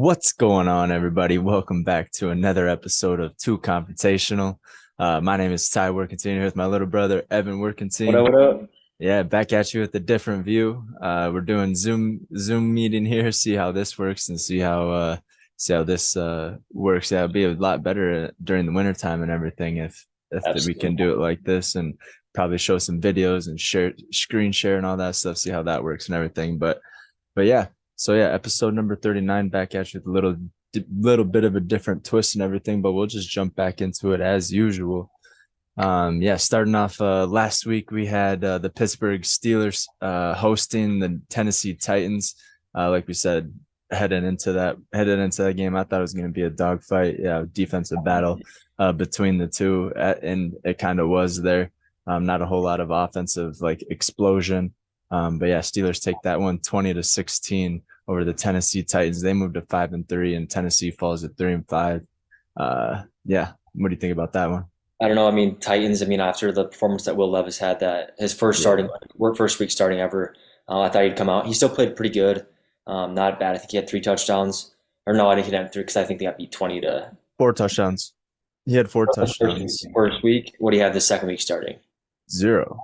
What's going on, everybody? Welcome back to another episode of TEW Confrontational. My name is Ty Workentine here with my little brother Evan What up, Workentine. what up? Yeah, back at you with a different view. We're doing Zoom meeting here. See how this works and see how this works. Yeah, it'll be a lot better during the wintertime and everything if we can Absolutely. do it like this, and probably show some videos and share screen share and all that stuff. See how that works and everything. But yeah, so yeah, episode number 39 back at you with a little bit of a different twist and everything, but we'll just jump back into it as usual. Yeah, starting off last week we had the Pittsburgh Steelers hosting the Tennessee Titans. Like we said, heading into that game, I thought it was going to be a dogfight, yeah, defensive battle between the two, and it kind of was there. Not a whole lot of offensive like explosion. But yeah, Steelers take that one 20-16 over the Tennessee Titans. They moved to 5-3, and Tennessee falls at 3-5. Yeah, what do you think about that one? I don't know. I mean, Titans. I mean, after the performance that Will Levis had, that his Yeah, first week starting ever, I thought he'd come out. He still played pretty good, not bad. I think he had three touchdowns, or no, I think he had three because I think they got beat 20 to 4 touchdowns. He had four touchdowns. first week. What do you have the second week starting? Zero.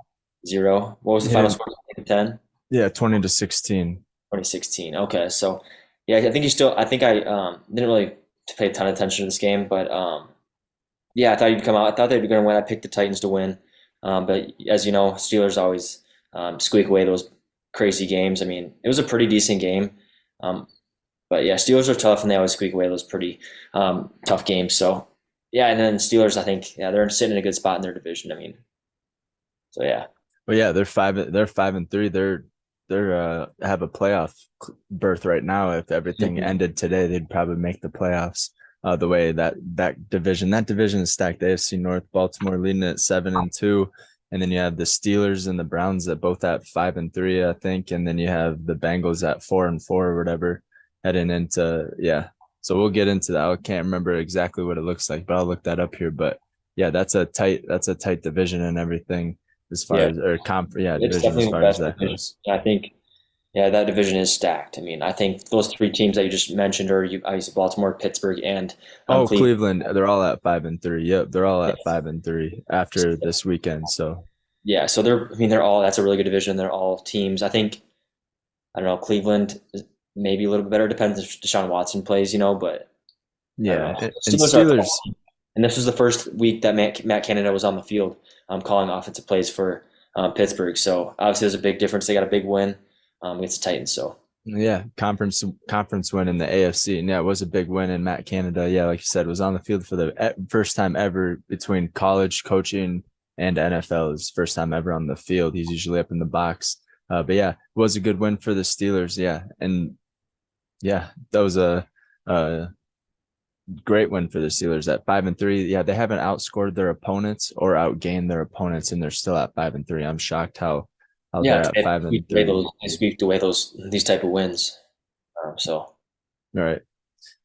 Zero. What was the final Yeah, score? 10? yeah, 20-16. 2016. Okay, so yeah, I think he still. I think I didn't really pay a ton of attention to this game, but yeah, I thought he'd come out. I thought they'd be going to win. I picked the Titans to win, but as you know, Steelers always squeak away those crazy games. I mean, it was a pretty decent game, um, but yeah, Steelers are tough, and they always squeak away those pretty tough games. So yeah, and then Steelers, I think, yeah, they're sitting in a good spot in their division. I mean, so yeah, But yeah, they're 5-3. They're have a playoff berth right now. If everything Mhm. ended today, they'd probably make the playoffs. The way that division is stacked. AFC North, Baltimore leading at 7-2, and then you have the Steelers and the Browns that both at 5-3, I think, and then you have the Bengals at 4-4 or whatever heading into, yeah. So we'll get into that. I can't remember exactly what it looks like, but I'll look that up here. But yeah, that's a tight division and everything as far yeah, as or yeah, it's division as definitely the far as best that division. goes. I think. Yeah, that division is stacked. I mean, I think those three teams that you just mentioned are obviously Baltimore, Pittsburgh, and Oh, Cleveland. Cleveland, they're all at 5-3. Yep, they're all at Yes. 5-3 after this weekend. So Yeah, so they're. I mean, they're all. That's a really good division. They're all teams. I think. I don't know. Cleveland is maybe a little bit better. Depends if Deshaun Watson plays, but I don't yeah, know. and Steelers are. Steelers. And this was the first week that Matt Canada was on the field, calling offensive plays for Pittsburgh. So obviously, there's a big difference. They got a big win against the Titans. So Yeah, conference win in the AFC, and yeah, it was a big win in Matt Canada. Yeah, like you said, was on the field for the first time ever between college coaching and NFL. His first time ever on the field. He's usually up in the box. But yeah, it was a good win for the Steelers. Yeah, and yeah, that was a great win for the Steelers at 5-3. Yeah, they haven't outscored their opponents or outgained their opponents, and they're still at 5-3. I'm shocked how yeah, they're at they five and squeaked away three. those these type of wins. So All right.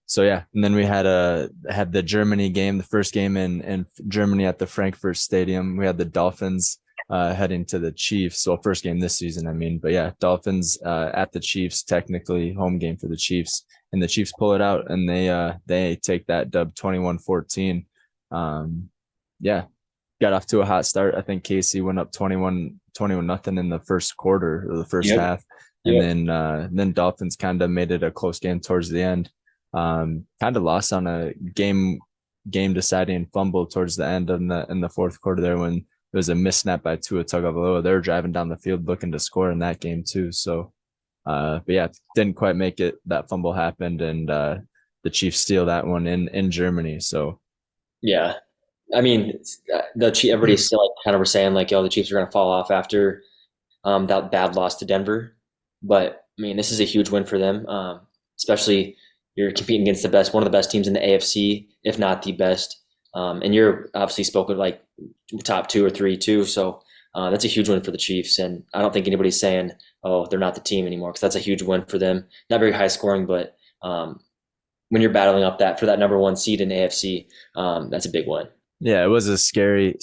So yeah, and then we had the Germany game, the first game in Germany at the Frankfurt Stadium. We had the Dolphins heading to the Chiefs. So first game this season, I mean. But yeah, Dolphins at the Chiefs, technically home game for the Chiefs, and the Chiefs pull it out, and they take that dub 21-14. Yeah, got off to a hot start. I think KC went up 21 nothing in the first quarter or the first yep, half, and yep. then Dolphins kind of made it a close game towards the end. Kind of lost on a game deciding fumble towards the end in the fourth quarter there when it was a missnap by Tua Tagovailoa. They were driving down the field looking to score in that game too. So, but yeah, didn't quite make it. That fumble happened, and the Chiefs steal that one in Germany. So Yeah, I mean, everybody's still like, kind of were saying like, "Yo, the Chiefs are going to fall off after that bad loss to Denver." But I mean, this is a huge win for them, especially you're competing against one of the best teams in the AFC, if not the best. And you're obviously spoken like top two or three too. So that's a huge win for the Chiefs. And I don't think anybody's saying, "Oh, they're not the team anymore," because that's a huge win for them. Not very high scoring, but when you're battling up that for that number one seed in AFC, that's a big win. yeah, it was a scary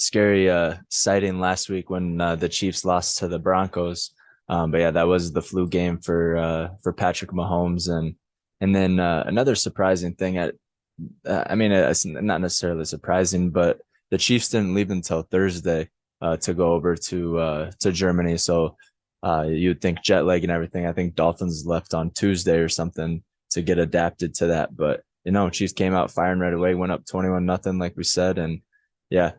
sighting last week when the Chiefs lost to the Broncos. But yeah, that was the flu game for Patrick Mahomes, And then another surprising thing, I mean, it's not necessarily surprising, but the Chiefs didn't leave until Thursday to go over to Germany. So you'd think jet lag and everything. I think Dolphins left on Tuesday or something to get adapted to that. But Chiefs came out firing right away, went up 21-0, like we said, and yeah,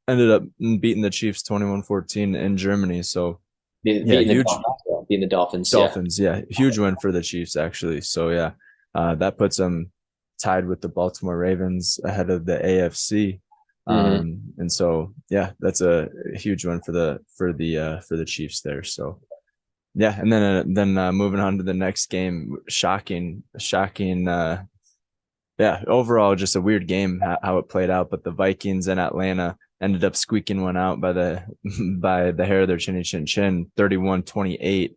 ended up beating the Chiefs 21-14 in Germany. So yeah, Beating the huge Dolphins, beating the Dolphins, yeah. Dolphins. Yeah, huge win for the Chiefs actually. So yeah, that puts them tied with the Baltimore Ravens ahead of the AFC. Hmm. And so yeah, that's a huge win for the Chiefs there. So yeah, and then moving on to the next game, shocking. Yeah, overall just a weird game how it played out, but the Vikings in Atlanta ended up squeaking one out by the by the hair of their chinny chin chin, 31-28.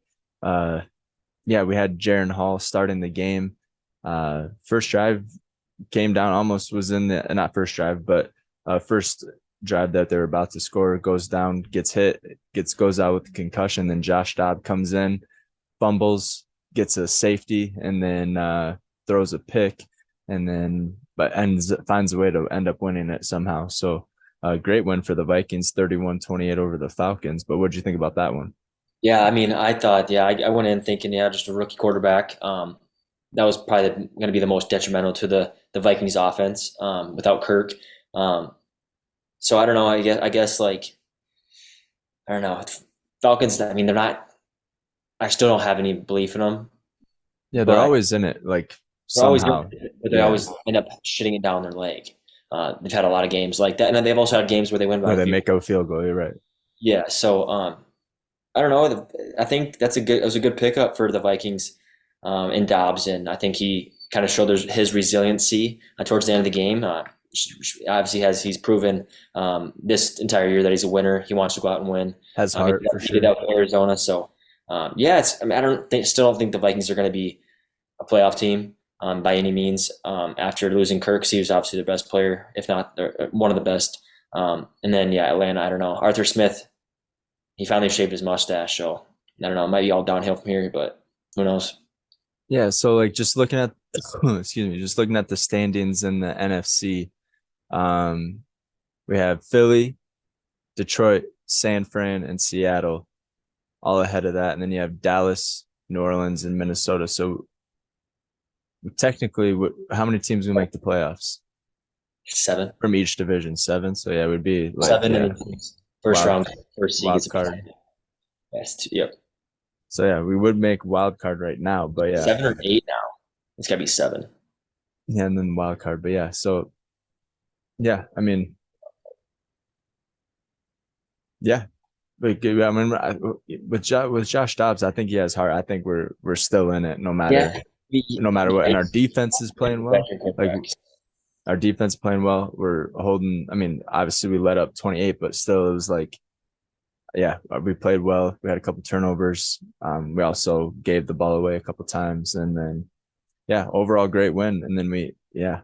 Yeah, we had Jaron Hall starting the game. First drive came down, almost was in the not first drive, but first drive that they're about to score goes down, gets hit, goes out with a concussion. Then Josh Dobb comes in, fumbles, gets a safety, and then throws a pick, and then but ends finds a way to end up winning it somehow. So great win for the Vikings, 31-28 over the Falcons. But what did you think about that one? Yeah, I mean, I thought, yeah, I went in thinking, yeah, just a rookie quarterback. That was probably going to be the most detrimental to the Vikings offense without Kirk. Um, so I don't know. I guess like I don't know. Falcons. I mean, they're not. I still don't have any belief in them, Yeah, they're but always in it, like they're always somehow. but they Yeah, always end up shitting it down their leg. They've had a lot of games like that, and then they've also had games where they win by where a they field make goal. a field goal. You're right. Yeah, so I don't know. I think it was a good pickup for the Vikings in Dobbs, and I think he kind of showed his resiliency towards the end of the game. Obviously, he's proven this entire year that he's a winner. He wants to go out and win. Has heart for He did sure. that with Arizona, so yeah. I mean, still don't think the Vikings are going to be a playoff team by any means. After losing Kirk, he was obviously the best player, if not one of the best. And then yeah, Atlanta. I don't know. Arthur Smith, he finally shaved his mustache, so I don't know. It might be all downhill from here, but who knows? Yeah, so like just looking at excuse me, just looking at the standings in the NFC, um, we have Philly, Detroit, San Fran, and Seattle all ahead of that, and then you have Dallas, New Orleans, and Minnesota. So technically, how many teams will make the playoffs Seven, from each division? Seven. So yeah, it would be like seven, and yeah, then six. First wild round, first seed gets wild a card. best. Yep, So yeah, we would make wild card right now, but yeah, 7 or 8 now. It's got to be seven. yeah, and then wild card, but yeah. So yeah, I mean, yeah, like, I mean, with Josh Dobbs, I think he has heart. I think we're still in it, Yeah, no matter what. yeah, And our defense is playing well. veteran Like quarterbacks. our defense playing well. We're holding. I mean, obviously we let up 28, but still it was like, yeah, we played well. We had a couple turnovers. We also gave the ball away a couple times, and then yeah, overall great win. And then yeah,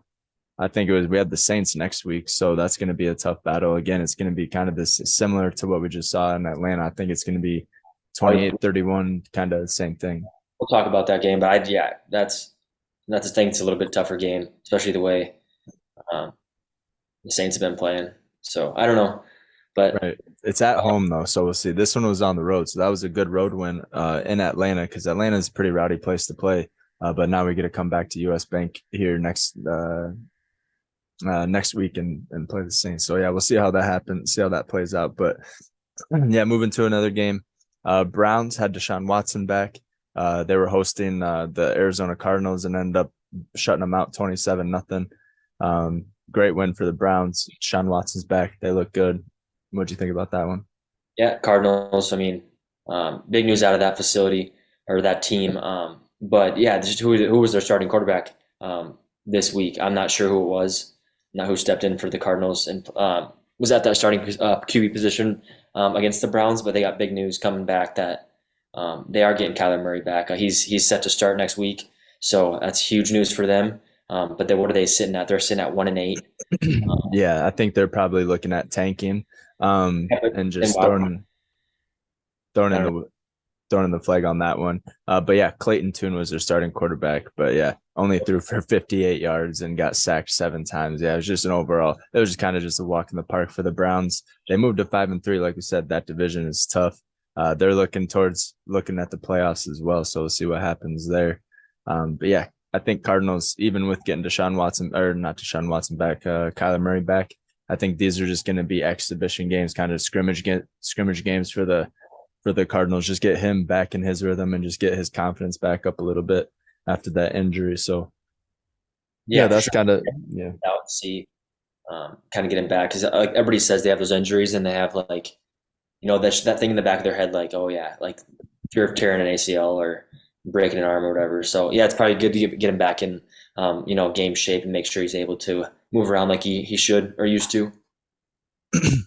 I think we had the Saints next week, so that's going to be a tough battle. Again, it's going to be kind of this similar to what we just saw in Atlanta. I think it's going to be We'll 28-31, kind of the same thing. talk about that game, but yeah, that's the thing. It's a little bit tougher game, especially the way um, the Saints have been playing. So I don't know, but Right. It's at home though, so we'll see. This one was on the road, so that was a good road win in Atlanta because Atlanta is a pretty rowdy place to play. But now we get to come back to US Bank here next week and play the Saints. So yeah, we'll see how that happens, see how that plays out. But yeah, moving to another game. Browns had Deshaun Watson back. They were hosting the Arizona Cardinals and ended up shutting them out 27-0. Great win for the Browns. Deshaun Watson's back. They look good. What do you think about that one? yeah, Cardinals. I mean, big news out of that facility or that team. But yeah, just who was their starting quarterback this week? I'm not sure who it was. Not who stepped in for the Cardinals and was at that starting QB position against the Browns. But they got big news coming back that they are getting Kyler Murray back. He's set to start next week, so that's huge news for them. But then what are they sitting at? They're sitting at 1-8. Yeah, I think they're probably looking at tanking Yeah, but and then just wow, throwing I in don't know. the throwing in the flag on that one. But yeah, Clayton Tune was their starting quarterback. But yeah, only threw for 58 yards and got sacked 7 times. Yeah, it was just an overall. It was just kind of just a walk in the park for the Browns. They moved to 5-3, like we said. That division is tough. They're looking at the playoffs as well. So we'll see what happens there. But yeah, I think Cardinals, even with getting Deshaun Watson or not Deshaun Watson back, Kyler Murray back, I think these are just going to be exhibition games, kind of scrimmage games for the Cardinals. Just get him back in his rhythm and just get his confidence back up a little bit after that injury. So yeah, Yeah, for that's sure. kind of yeah. Out and see, kind of get him back because like everybody says they have those injuries and they have like that thing in the back of their head like, oh yeah, like fear of tearing an ACL or breaking an arm or whatever. So yeah, it's probably good to get him back in game shape and make sure he's able to move around like he should or used to.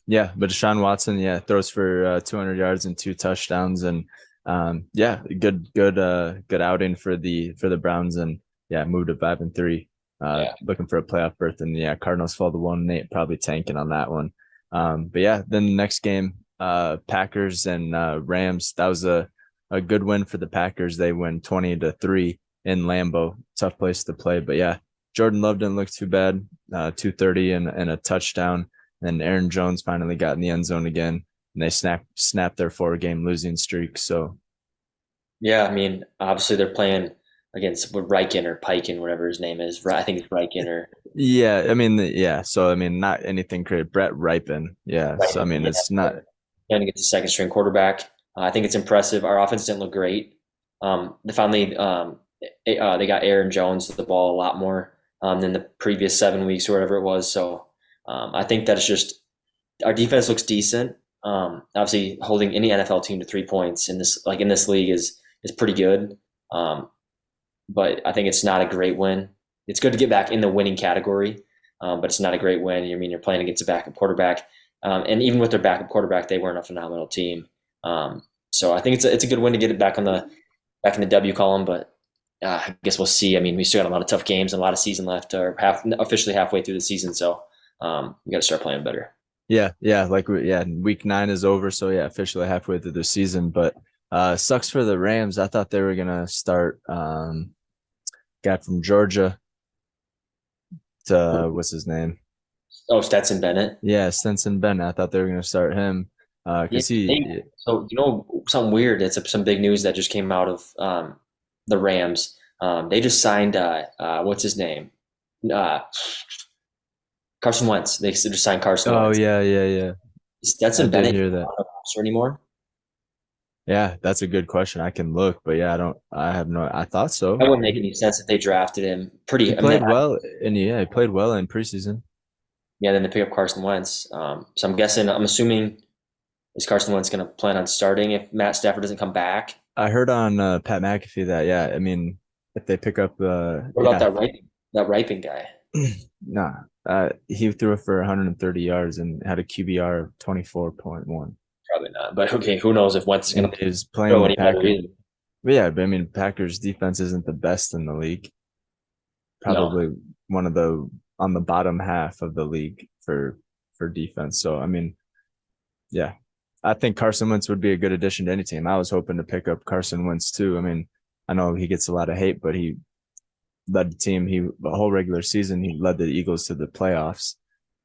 Yeah, but Deshaun Watson, yeah, throws for 200 yards and 2 touchdowns, and yeah, good outing for the Browns, and yeah, moved to 5-3, Yeah. looking for a playoff berth, and yeah, Cardinals fall to 1-8, probably tanking on that one. But yeah, then the next game, Packers and Rams, that was a good win for the Packers. They win 20-3 in Lambeau, tough place to play, but yeah, Jordan Love didn't look too bad, 230 and a touchdown. And Aaron Jones finally got in the end zone again, and they snapped their 4 game losing streak. So Yeah, I mean, obviously they're playing against Riken or Piken, whatever his name is. I think it's Riken or yeah, I mean yeah. So I mean, not anything great. Brett Ripon, yeah. So I Riken. mean, Yeah, it's not. playing against the second string quarterback. I think it's impressive. Our offense didn't look great. They finally they got Aaron Jones the ball a lot more than the previous 7 weeks or whatever it was. So I think that it's just our defense looks decent. Obviously, holding any NFL team to 3 points in this league is pretty good. Um, but I think it's not a great win. It's good to get back in the winning category, but it's not a great win. I mean, you're playing against a backup quarterback, and even with their backup quarterback, they weren't a phenomenal team. So I think it's a good win to get it back in the W column. But I guess we'll see. I mean, we still got a lot of tough games and a lot of season left, or officially halfway through the season. So we got to start playing better. Yeah, yeah. Yeah. Week 9 is over, so yeah, officially halfway through the season. But sucks for the Rams. I thought they were gonna start guy from Georgia to what's his name? Oh, Stetson Bennett. Yeah, Stetson Bennett. I thought they were gonna start him Yeah. because he So something weird. It's some big news that just came out of the Rams. They just signed what's his name? Uh, Carson Wentz. They just signed Carson oh Wentz. yeah, yeah, yeah. I Stetson did Bennett hear even that. on the roster anymore? Yeah, that's a good question. I can look, but yeah, I have no, I thought That so. wouldn't make any sense if they drafted him. He Pretty. I mean, played well, and yeah, he played well in preseason. yeah. Then they pick up Carson Wentz. So I'm guessing. I'm assuming is Carson Wentz going to plan on starting if Matt Stafford doesn't come back? I heard on Pat McAfee that yeah, I mean, if they pick up, What about yeah, that Ripon guy? nah, he threw it for 130 yards and had a QBR of 24.1. Probably not. But okay, who knows if Wentz is going And to he was playing throw the any better Packers. either? But yeah, but I mean, Packers defense isn't the best in the league. No. Probably one of the on the bottom half of the league for defense. So I mean, yeah, I think Carson Wentz would be a good addition to any team. I was hoping to pick up Carson Wentz too. I mean, I know he gets a lot of hate, but he led the team. The whole regular season he led the Eagles to the playoffs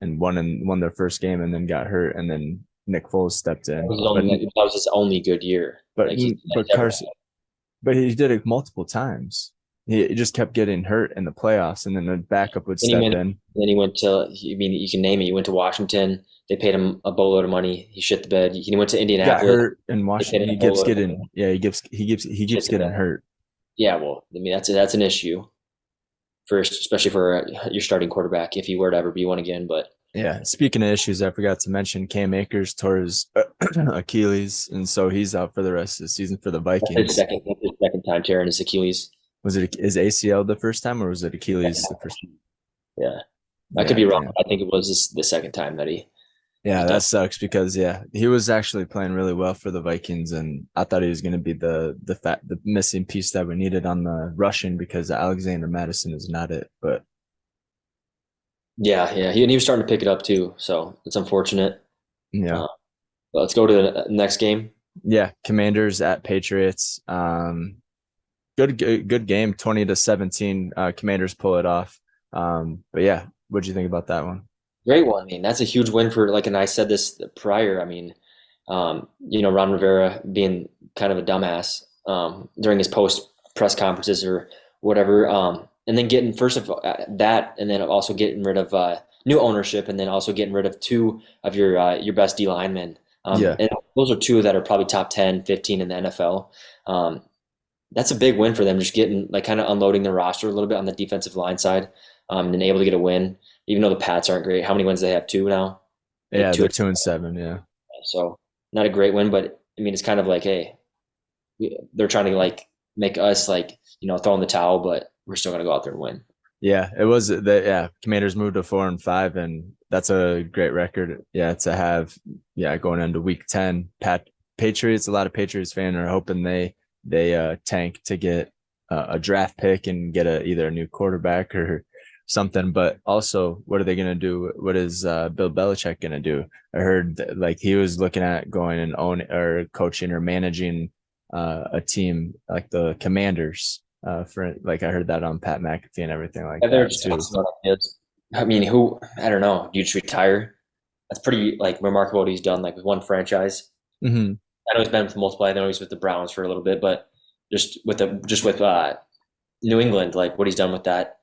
and won their first game, and then got hurt, and then Nick Foles stepped in. That was his only good year. But Like he's but ever had. Carson but he did it multiple times. He just kept getting hurt in the playoffs, and then the backup would Then he step went. in. Then he went to. I mean, you can name it. He went to Washington. They paid him a boatload of money. He shit the bed. He went to Got Indianapolis. hurt in They paid Washington. him He a keeps boatload of money. getting yeah. He Shit keeps the getting bed. hurt. Yeah, well, I mean that's an issue especially for your starting quarterback if he were to ever be one again. But Yeah. Speaking of issues, I forgot to mention Cam Akers tore his Achilles, and so he's out for the rest of the season for the Vikings. that's his second time tearing his Achilles. Was it his ACL the first time, or was it Second Achilles the time. first? Yeah, I could Yeah, be wrong. damn. I think it was the second time that he Yeah, done. that sucks because yeah, he was actually playing really well for the Vikings, and I thought he was going to be the missing piece that we needed on the rushing because Alexander Madison is not it. But Yeah, yeah. He was starting to pick it up too, so it's unfortunate. yeah, Uh, but let's go to the next game. Yeah, Commanders at Patriots. Good game, 20-17. Commanders pull it off. But yeah, what do you think about that one? Great one. I mean, that's a huge win for like, and I said this prior. I mean, Ron Rivera being kind of a dumbass during his post press conferences or whatever, and then getting first of that, and then also getting rid of new ownership, and then also getting rid of two of your best D linemen. Yeah, And those are two that are probably top 10, 15 in the NFL. Um, that's a big win for them, just getting like kind of unloading their roster a little bit on the defensive line side, and able to get a win, even though the Pats aren't great. How many wins do they have? Two now? They have yeah, two. they're 2-7. Yeah, So not a great win, but I mean, it's kind of like, hey, they're trying to like make us like, throw in the towel, but we're still going to go out there and win. yeah, it was the yeah. Commanders moved to 4-5, and that's a great record. Yeah, to have going into week 10. Patriots. A lot of Patriots fans are hoping they tank to get a draft pick and get either a new quarterback or something. But also, what are they going to do? What is Bill Belichick going to do? I heard that, like he was looking at going and own or coaching or managing a team like the Commanders. For like I heard that on Pat McAfee and everything like Yeah, they're that just too. tossing out ideas. I mean, who, I don't know. Do you just retire? That's pretty like remarkable what he's done, like with one franchise. Mm-hmm. I know he's been with multiple. I know he's with the Browns for a little bit, but just with New England, like what he's done with that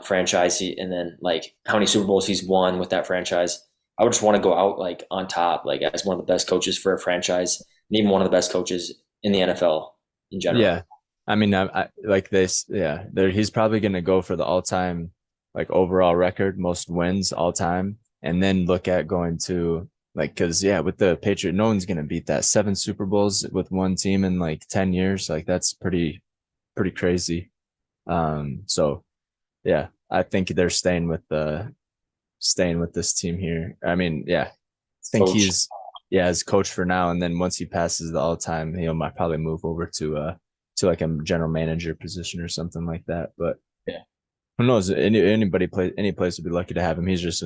franchise, and then like how many Super Bowls he's won with that franchise. I would just want to go out like on top, like as one of the best coaches for a franchise, and even one of the best coaches in the NFL in general. Yeah, I mean, I like this. Yeah, he's probably going to go for the all-time like overall record, most wins all time, and then look at going to like because yeah, with the Patriot, no one's going to beat that 7 Super Bowls with one team in like 10 years. Like that's pretty crazy. So yeah, I think they're staying with this team here. I mean, yeah, I think Coach, he's as coach for now, and then once he passes the all time, he'll might probably move over to like a general manager position or something like that. But yeah, who knows? Anybody play any place would be lucky to have him. He's just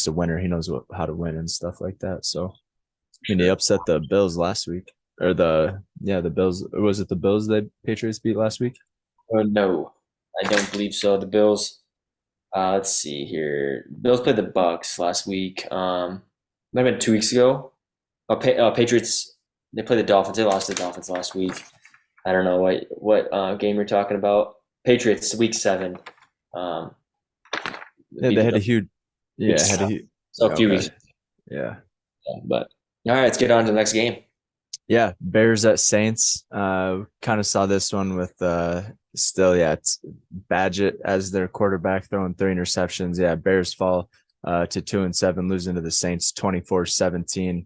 a winner. He knows how to win and stuff like that. So I mean, he sure. upset the Bills last week, or the Bills. Was it the Bills that Patriots beat last week? No, I don't believe so. The Bills. Let's see here. Bills played the Bucks last week. Might have been 2 weeks ago. Patriots. They played the Dolphins. They lost to the Dolphins last week. I don't know what game you're talking about. Patriots week 7. Um, Yeah, beat they the had a Dolphins huge. week Yeah, had a 7. huge. So a few Okay. weeks. Yeah. But all right, let's get on to the next game. Yeah, Bears at Saints. Kind of saw this one with still, yeah, it's Badgett as their quarterback throwing 3 interceptions. Yeah, Bears fall to 2-7, losing to the Saints 24-17.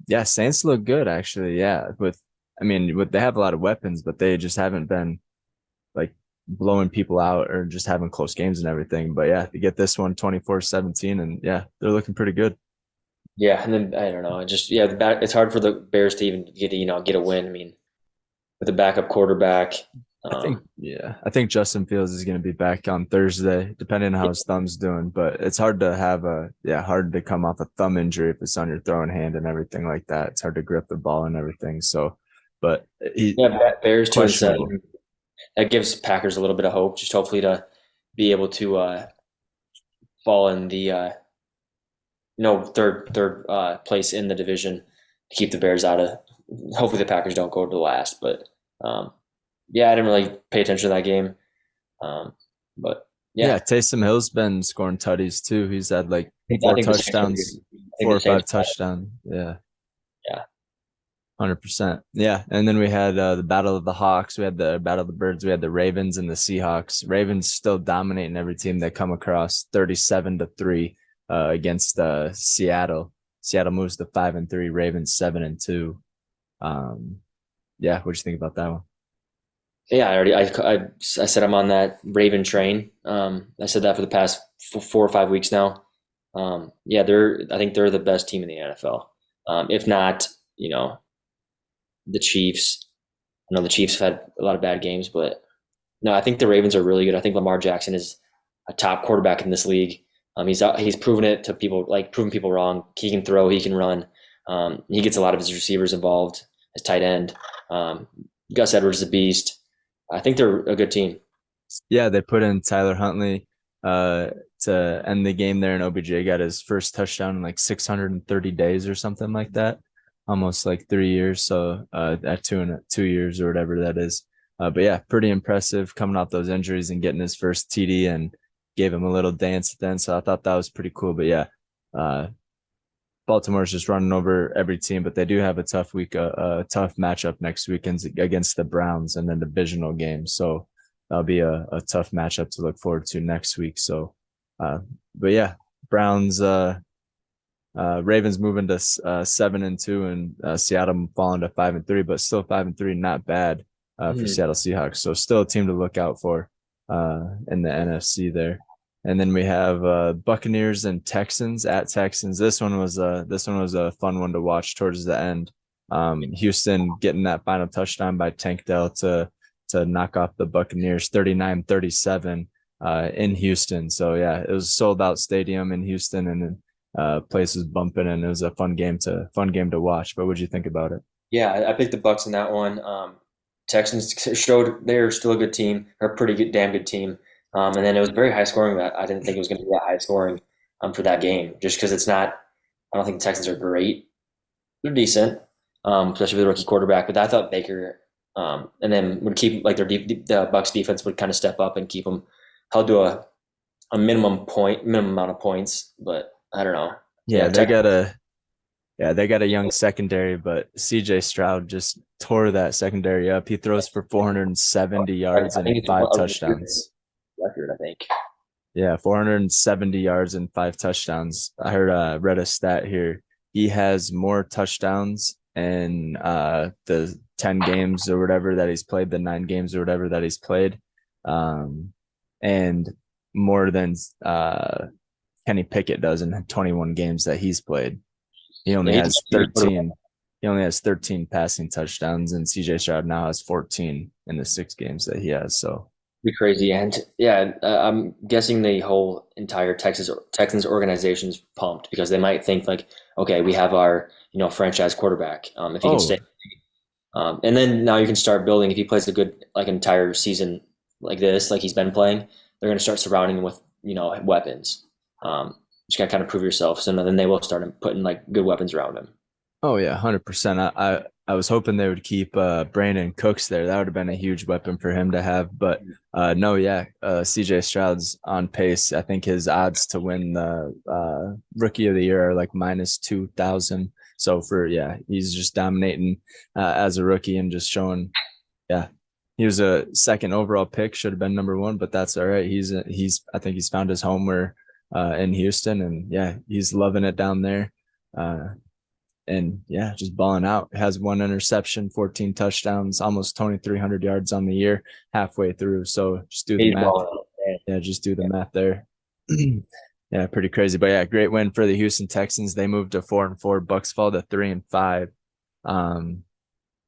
Yeah, Saints look good actually. Yeah, they have a lot of weapons, but they just haven't been like blowing people out or just having close games and everything. But yeah, to get this one 24-17, and yeah, they're looking pretty good. Yeah, and then I don't know. It's hard for the Bears to even get a win. I mean, with a backup quarterback. Um, I think Justin Fields is going to be back on Thursday, depending on how his thumb's doing. But it's hard to hard to come off a thumb injury if it's on your throwing hand and everything like that. It's hard to grip the ball and everything. So, but he yeah, Bears 2-7. questionable. That gives Packers a little bit of hope. Just hopefully to be able to fall in the third place in the division to keep the Bears out of. Hopefully the Packers don't go to the last, but um, yeah, I didn't really pay attention to that game. Um, but Yeah, yeah, Taysom Hill's been scoring tutties too. He's had like I four think the Saints are touchdowns, good. I think four the or Saints. five touchdowns. Yeah. Yeah, 100%. Yeah. And then we had the Battle of the Hawks. We had the Battle of the Birds. We had the Ravens and the Seahawks. Ravens still dominating every team they come across 37-3 against Seattle. Seattle moves to 5-3, Ravens 7-2. Um, yeah. What do you think about that one? yeah. I said I'm on that Raven train. I said that for the past 4 or 5 weeks now. Yeah, I think they're the best team in the NFL. If not, you know, the Chiefs. I know the Chiefs have had a lot of bad games, but no, I think the Ravens are really good. I think Lamar Jackson is a top quarterback in this league. He's proven it to people, like proven people wrong. He can throw, he can run. He gets a lot of his receivers involved, his tight end. Um, Gus Edwards is a beast. I think they're a good team. Yeah, they put in Tyler Huntley uh to end the game there, and OBJ got his first touchdown in like 630 days or something like that. Almost like 3 years. So at 2 years or whatever that is. But yeah, pretty impressive coming off those injuries and getting his first TD and gave him a little dance then. So I thought that was pretty cool. But yeah, uh Baltimore's just running over every team, but they do have a tough week, a tough matchup next weekend against the Browns and then divisional game. So that'll be a tough matchup to look forward to next week. So, uh, but yeah, Browns, Ravens moving to 7-2, and Seattle falling to 5-3, but still 5-3, not bad for Mhm. Seattle Seahawks. So still a team to look out for in the NFC there. And then we have Buccaneers and Texans at Texans. This one was a fun one to watch towards the end. Houston getting that final touchdown by Tank Dell to knock off the Buccaneers 39-37 in Houston. So yeah, it was a sold out stadium in Houston, and place was bumping, and it was a fun game to watch. But what'd you think about it? Yeah, I picked the Bucks in that one. Texans showed they're still a good team, or a pretty good, damn good team. And then it was very high scoring. That I didn't think it was going to be that high scoring for that game, just because it's not. I don't think the Texans are great. They're decent, especially with a rookie quarterback. But I thought Baker, and then would keep like the Bucks defense would kind of step up and keep them held to a minimum amount of points. But I don't know. Yeah, Yeah, they Texans. got a yeah, they got a young secondary, but CJ Stroud just tore that secondary up. He throws for 470 yards I and think it's five a touchdowns. record. I think. Yeah, 470 yards and five touchdowns. I heard read a stat here. He has more touchdowns in the 10 games or whatever that he's played, the 9 games or whatever that he's played. And more than Kenny Pickett does in 21 games that he's played. He only Yeah, has he was put 13. He only has 13 passing touchdowns, and CJ Stroud now has 14 in the 6 games that he has. So be crazy. And yeah, I'm guessing the whole entire Texans organization's pumped because they might think like, okay, we have our franchise quarterback. If he can oh stay, and then now you can start building. If he plays a good like entire season like this, like he's been playing, they're going to start surrounding him with weapons. You got to kind of prove yourself. So then they will start putting like good weapons around him. Oh yeah, 100%. I was hoping they would keep Brandon Cooks there. That would have been a huge weapon for him to have. But no, yeah, CJ Stroud's on pace. I think his odds to win the Rookie of the Year are like -2,000. So he's just dominating as a rookie and just showing. Yeah, he was a second overall pick. Should have been number one, but that's all right. He's I think he's found his home where in Houston, and yeah, he's loving it down there. Uh, and yeah, just balling out. Has one interception, 14 touchdowns, almost 2,300 yards on the year halfway through. So just do the He's math. balling out, man. Yeah, just do the math there. Yeah, pretty crazy. But yeah, great win for the Houston Texans. They moved to 4-4. Bucks fall to 3-5. Um,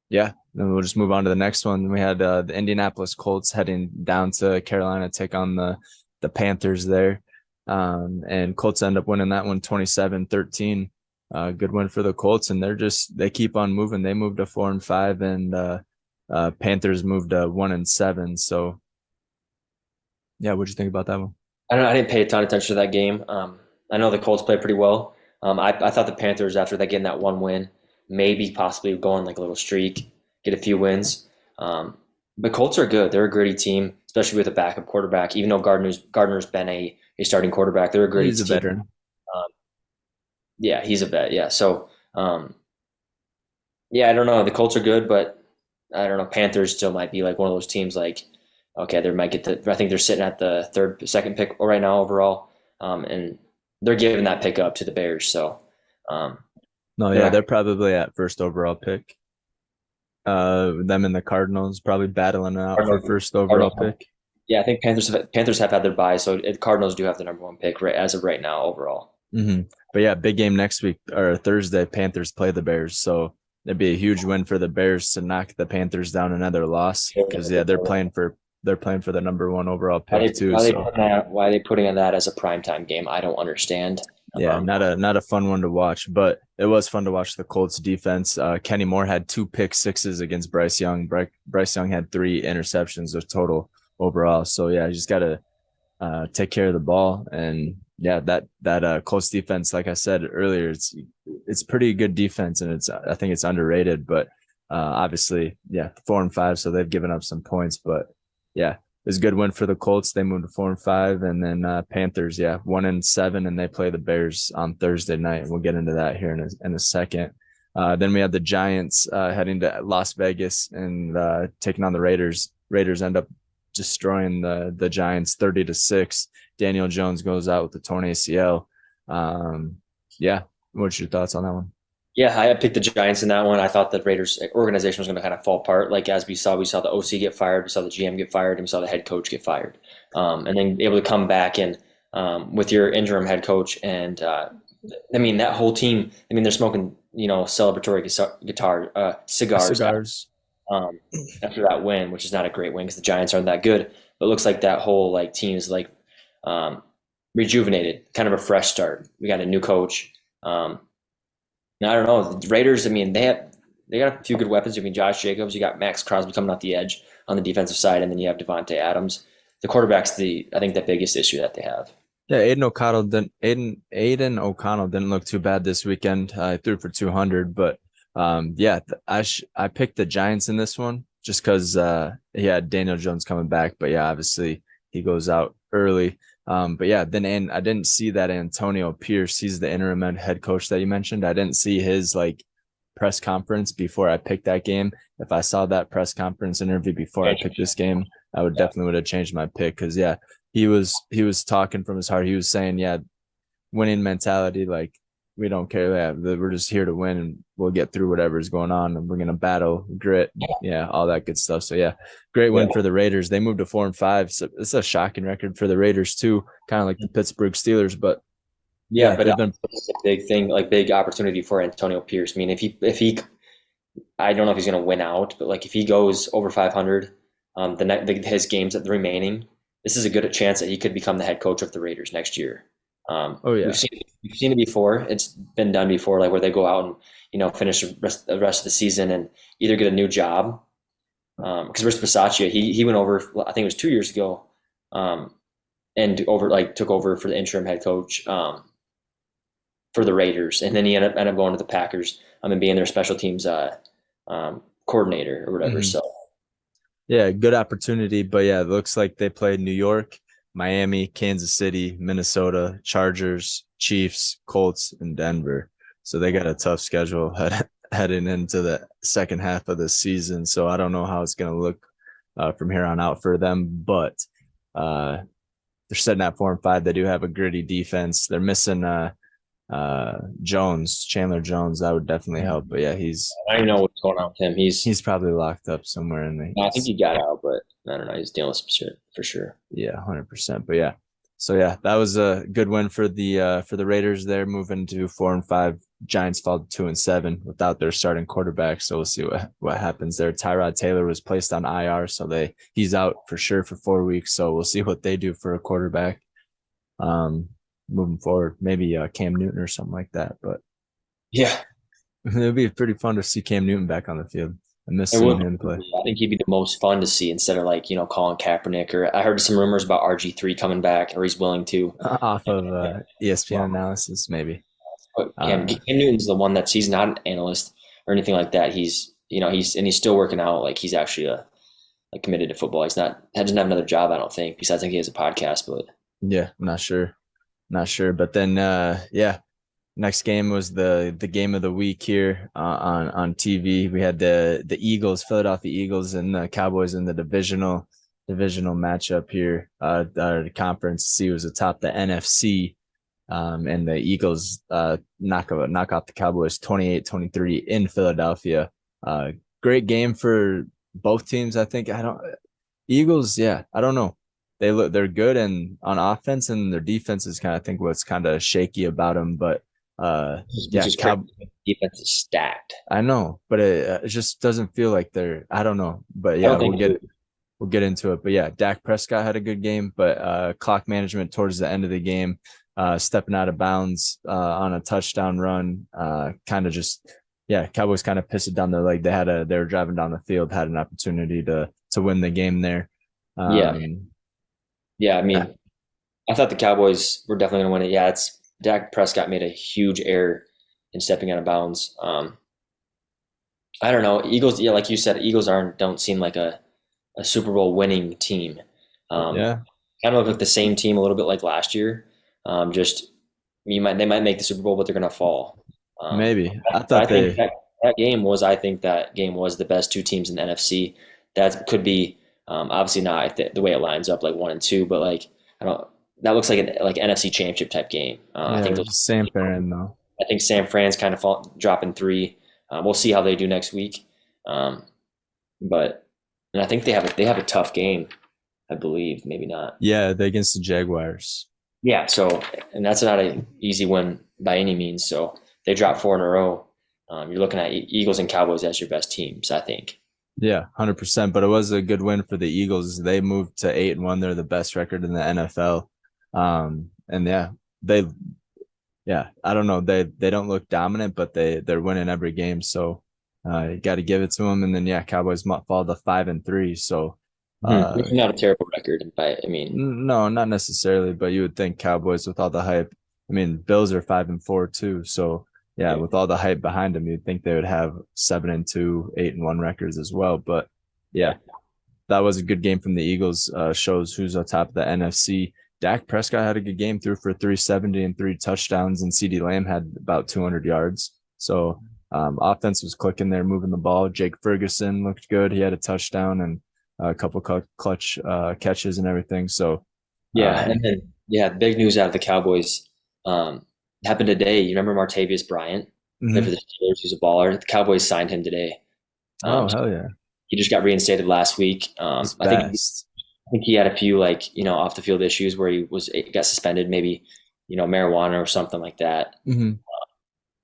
yeah, then we'll just move on to the next one. We had the Indianapolis Colts heading down to Carolina to take on the Panthers there. And Colts end up winning that one 27-13. Good win for the Colts, and they keep on moving. They moved to 4-5, and Panthers moved to 1-7. So yeah, what'd you think about that one? I don't know. I didn't pay a ton of attention to that game. I know the Colts played pretty well. I thought the Panthers, after they getting that one win, maybe possibly go on like a little streak, get a few wins. But Colts are good. They're a gritty team, especially with a backup quarterback. Even though Gardner's been a starting quarterback, they're a gritty He's a team. veteran. Um, yeah, he's a vet. Yeah, so yeah, I don't know. The Colts are good, but I don't know. Panthers still might be like one of those teams. Like, okay, they might get the. I think they're sitting at the second pick right now overall, and they're giving that pick up to the Bears. So, um, No, they're yeah, not. they're probably at first overall pick. Them and the Cardinals probably battling it out for Cardinals, first overall Cardinals, pick. yeah, I think Panthers have had their bye, so Cardinals do have the number one pick right as of right now overall. But yeah, big game next week or Thursday. Panthers play the Bears, so it'd be a huge win for the Bears to knock the Panthers down another loss because yeah, they're playing for the number one overall pick too. So Why are they putting on that as a primetime game? I don't understand. Yeah, not a fun one to watch, but it was fun to watch the Colts defense. Kenny Moore had 2 pick sixes against Bryce Young. Bryce Young had 3 interceptions of total overall. So yeah, you just gotta take care of the ball. And yeah, that Colts defense, like I said earlier, it's pretty good defense, and I think it's underrated. But obviously, yeah, 4-5, so they've given up some points. But yeah, it's a good win for the Colts. They moved to 4-5, and then Panthers, yeah, 1-7, and they play the Bears on Thursday night. And we'll get into that here in a second. Then we have the Giants heading to Las Vegas and taking on the Raiders. Raiders end up destroying the Giants 30-6. Daniel Jones goes out with the torn ACL. Yeah, what's your thoughts on that one? Yeah, I picked the Giants in that one. I thought the Raiders organization was going to kind of fall apart. Like as we saw the OC get fired, we saw the GM get fired, and we saw the head coach get fired. And then able to come back and with your interim head coach, and I mean that whole team. I mean they're smoking celebratory cigars Cigars. um, after that win, which is not a great win because the Giants aren't that good. But it looks like that whole like team is like um, rejuvenated, kind of a fresh start. We got a new coach. I don't know. The Raiders, I mean, they got a few good weapons. I mean, Josh Jacobs, you got Max Crosby coming off the edge on the defensive side, and then you have Devontae Adams. The quarterback's I think the biggest issue that they have. Yeah, Aiden O'Connell didn't look too bad this weekend. I threw for 200, but yeah, I picked the Giants in this one just because he had Daniel Jones coming back. But yeah, obviously he goes out early. But yeah, then I didn't see that Antonio Pierce. He's the interim head coach that you mentioned. I didn't see his like press conference before I picked that game. If I saw that press conference interview before I picked this game, I would have changed my pick because yeah, he was talking from his heart. He was saying, yeah, winning mentality, like we don't care that we're just here to win and we'll get through whatever's going on and we're gonna battle grit, yeah, all that good stuff. So yeah, great Yeah, win for the Raiders. They moved to 4-5. So it's a shocking record for the Raiders too, kind of like the Pittsburgh Steelers. But yeah, yeah, but they've been it's a big thing, like big opportunity for Antonio Pierce. I mean, if he, I don't know if he's going to win out, but like if he goes over 500, his games that the remaining, this is a good chance that he could become the head coach of the Raiders next year. oh We've yeah. seen it before. It's been done before, like where they go out and finish the rest of the season and either get a new job. Because Rich Bisaccia, he went over, I think it was 2 years ago, and took over for the interim head coach for the Raiders, and then he ended up going to the Packers and being their special teams coordinator or whatever. Mhm. So Yeah, good opportunity. But yeah, it looks like they played New York, Miami, Kansas City, Minnesota, Chargers, Chiefs, Colts, and Denver. So they got a tough schedule heading into the second half of the season. So I don't know how it's going to look from here on out for them. But uh, they're sitting at 4-5. They do have a gritty defense. They're missing Chandler Jones. That would definitely help. But yeah, I don't know what's going on with him. he's probably locked up somewhere in I think the he got out, but I don't know. He's dealing with some shit for sure. Yeah, 100%. But yeah. So yeah, that was a good win for the Raiders there, moving to 4-5. Giants fall to 2-7 without their starting quarterback. So we'll see what happens there. Tyrod Taylor was placed on IR, so he's out for sure for 4 weeks. So we'll see what they do for a quarterback. Um moving forward. Maybe Cam Newton or something like that. But Yeah, it'd be pretty fun to see Cam Newton back on the field. I miss it seeing would. him play. I think he'd be the most fun to see instead of like Colin Kaepernick, or I heard some rumors about RG3 coming back, or he's willing to. Off of ESPN Well, analysis, maybe. but Uh Cam Newton's the one he's not an analyst or anything like that. He's still working out. Like he's actually like committed to football. He doesn't have another job. I don't think. Besides, I think he has a podcast. But yeah, I'm not sure. Not sure. But then yeah, next game was the game of the week here on TV. We had the Eagles, Philadelphia Eagles, and the Cowboys in the divisional matchup here. Our conference C was atop the NFC, and the Eagles knock out the Cowboys 28-23 in Philadelphia. Great game for both teams. I think I don't Eagles. Yeah, I don't know. They're good and on offense, and their defense is kind of I think what's kind of shaky about them. But which yeah, is crazy. Defense is stacked. I know, but it just doesn't feel like they're. I don't know, but I yeah, don't we'll think get we'll get into it. But yeah, Dak Prescott had a good game, but clock management towards the end of the game, stepping out of bounds on a touchdown run, kind of just yeah, Cowboys kind of pissed it down their leg. They were driving down the field, had an opportunity to win the game there. Yeah, Um, yeah. I yeah, mean, I thought the Cowboys were definitely going to win it. Yeah, it's Dak Prescott made a huge error in stepping out of bounds. I don't know. Eagles, yeah, like you said, Eagles aren't don't seem like a Super Bowl winning team. Um, yeah, Kind of look like the same team a little bit like last year. Just they might make the Super Bowl, but they're gonna fall. Um, maybe. I but thought they I think that game was the best two teams in the NFC. That could be obviously not the way it lines up like 1 and 2, but like I don't. That looks like an like NFC Championship type game. I think yeah, those. Sam Farron though. I think San Fran's kind of dropping three. We'll see how they do next week. Um, but and I think they have a tough game. I believe maybe not. Yeah, they against the Jaguars. Yeah. So and that's not an easy win by any means. So they dropped four in a row. You're looking at Eagles and Cowboys as your best teams, I think. Yeah, 100%. But it was a good win for the Eagles. They moved to 8-1. They're the best record in the NFL. And yeah, they yeah, I don't know. They don't look dominant, but they're winning every game. So you got to give it to them. And then yeah, Cowboys might fall to 5-3. So Which is not a terrible record, but I mean, no, not necessarily. But you would think Cowboys with all the hype. I mean, Bills are 5-4 too. So yeah, yeah, with all the hype behind them, you'd think they would have 7-2, 8-1 records as well. But yeah, yeah, that was a good game from the Eagles. Shows who's on top of the NFC. Dak Prescott had a good game, threw for 370 and 3 touchdowns, and CeeDee Lamb had about 200 yards. So offense was clicking there, moving the ball. Jake Ferguson looked good. He had a touchdown and a couple clutch catches and everything. So yeah. And then yeah, big news out of the Cowboys um, happened today. You remember Martavius Bryant played for mhm. the Steelers? He's a baller. The Cowboys signed him today. Oh So hell yeah, he just got reinstated last week. he's fast. I think he had a few like off the field issues where he got suspended, maybe marijuana or something like that. Hmm.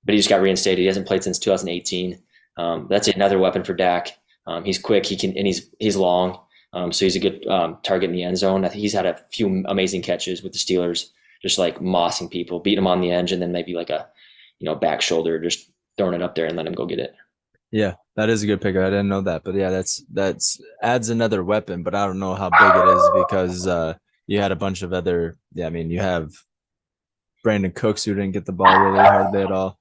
But he just got reinstated. He hasn't played since 2018. That's another weapon for Dak. He's quick. He can and he's long. So he's a good target in the end zone. I think he's had a few amazing catches with the Steelers, just like mossing people, beating them on the edge, and then maybe like a back shoulder, just throwing it up there and let him go get it. Yeah, that is a good pick. I didn't know that, but yeah, that's adds another weapon. But I don't know how big it is because you had a bunch of other. Yeah, I mean, you have Brandon Cooks who didn't get the ball really hardly at all.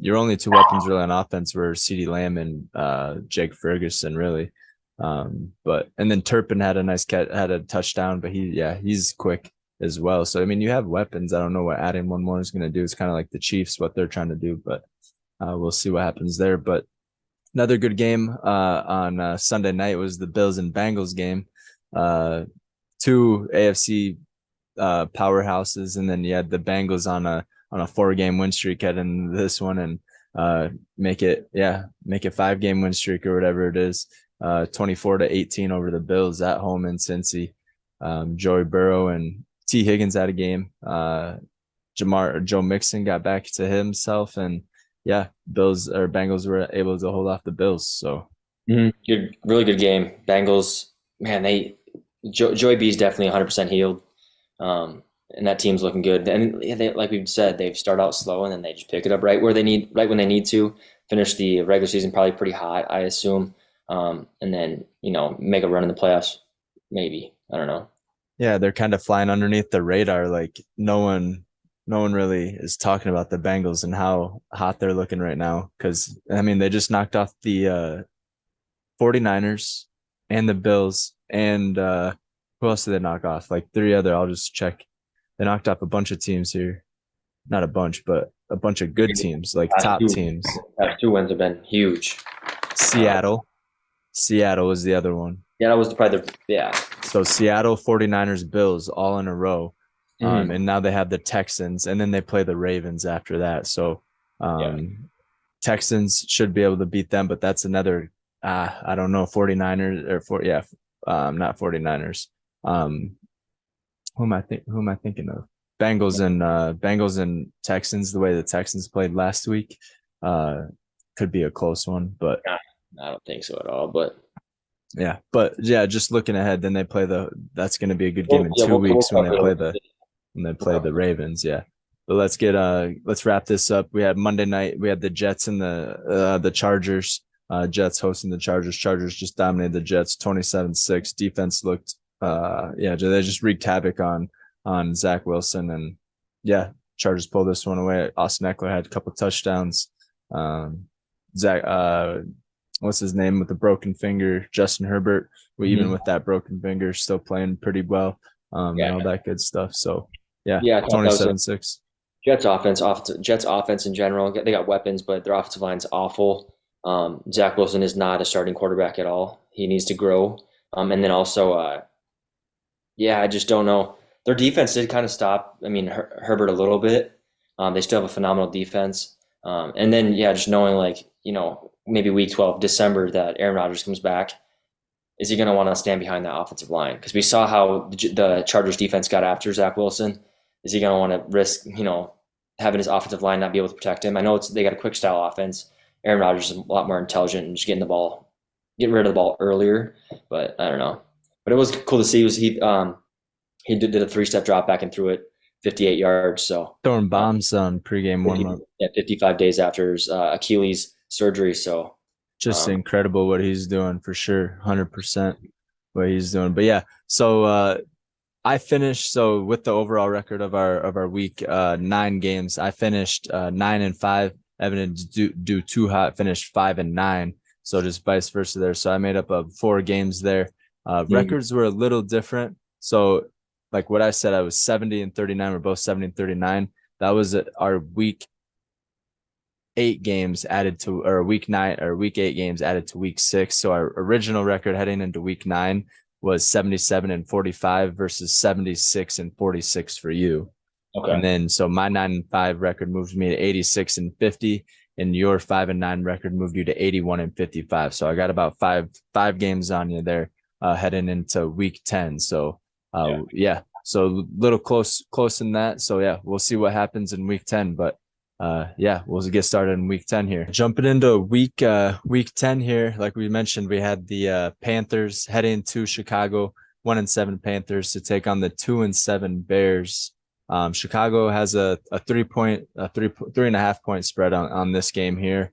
Your only two weapons really on offense were CeeDee Lamb and Jake Ferguson, really. But and then Turpin had a nice catch, had a touchdown, but he's quick as well. So I mean, you have weapons. I don't know what adding one more is going to do. It's kind of like the Chiefs, what they're trying to do, but we'll see what happens there. But another good game on Sunday night was the Bills and Bengals game. Uh, Two AFC powerhouses, and then you had the Bengals on a 4 game win streak heading this one, and make it 5 game win streak or whatever it is. 24-18 over the Bills at home in Cincy. Joey Burrow and T Higgins had a game. Joe Mixon got back to himself, and yeah, Bills or Bengals were able to hold off the Bills. So Good, really good game. Bengals, man, Joey B is definitely 100% healed. And that team's looking good. And like we've said, they've started out slow and then they just pick it up right when they need to. Finish the regular season probably pretty hot, I assume, and then make a run in the playoffs, maybe. I don't know. yeah, they're kind of flying underneath the radar. Like no one really is talking about the Bengals and how hot they're looking right now. Cause I mean, they just knocked off the 49ers and the Bills and who else did they knock off? Like three other, I'll just check. They knocked off a bunch of teams here. Not a bunch, but a bunch of good teams, like Last top two, teams. last two wins have been huge. Uh, Seattle. Seattle was the other one. yeah, that was probably the yeah. So Seattle, 49ers, Bills all in a row. Mhm. And now they have the Texans, and then they play the Ravens after that. So Yeah. Texans should be able to beat them, but that's another I don't know, 49ers or not 49ers. Um who am I thinking of? Bengals and Texans, the way the Texans played last week. Uh could be a close one, but I don't think so at all, but Yeah, but yeah, just looking ahead, then they play that's going to be a good game Well, in yeah, two we'll weeks when they cover it a play little the bit. when they We'll play cover the it. Ravens. Yeah. But let's wrap this up. We had Monday night, we had the Jets and the Chargers. Jets hosting the Chargers. Chargers just dominated the Jets 27-6. Defense looked yeah, they just wreaked havoc on Zach Wilson, and yeah, Chargers pulled this one away. Austin Eckler had a couple touchdowns. Um Zach what's his name with the broken finger, Justin Herbert, even Mhm. with that broken finger, still playing pretty well, and Yeah, all that good stuff. So yeah, yeah, I thought that was a 27-6. Jets offense in general. They got weapons, but their offensive line's awful. Zach Wilson is not a starting quarterback at all. He needs to grow. And then also, yeah, I just don't know. Their defense did kind of stop. I mean, Herbert a little bit. They still have a phenomenal defense. And then, yeah, just knowing like, maybe week 12, December, that Aaron Rodgers comes back, is he going to want to stand behind that offensive line? Because we saw how the Chargers defense got after Zach Wilson. Is he going to want to risk, having his offensive line not be able to protect him? I know they got a quick style offense. Aaron Rodgers is a lot more intelligent and just getting rid of the ball earlier. But I don't know. But it was cool to see. He did a three-step drop back and threw it 58 yards. So Throwing um, bombs on pregame warm 50, up. yeah, 55 days after his Achilles surgery. So Just um, incredible what he's doing for sure. 100% what he's doing. But yeah, so I finished so with the overall record of our week 9 games. I finished 9-5. Evan didn't do too hot, finished 5-9. So just vice versa there. So I made up of 4 games there. Records were a little different. So like what I said, I was 70-39. We're both 70-39. That was our week 8 games added to, or week 9 or week 8 games added to week 6. So our original record heading into week 9 was 77-45 versus 76-46 for you. And okay, then so my 9-5 record moved me to 86-50, and your 5-9 record moved you to 81-55. So I got about five games on you there, heading into week 10. So yeah. yeah, so little close in that. So yeah, we'll see what happens in week 10. But yeah, we'll get started in week 10 here. Jumping into week 10 here, like we mentioned, we had the Panthers heading to Chicago, 1-7 Panthers to take on the 2-7 Bears. Chicago has a 3.5 point spread on this game here.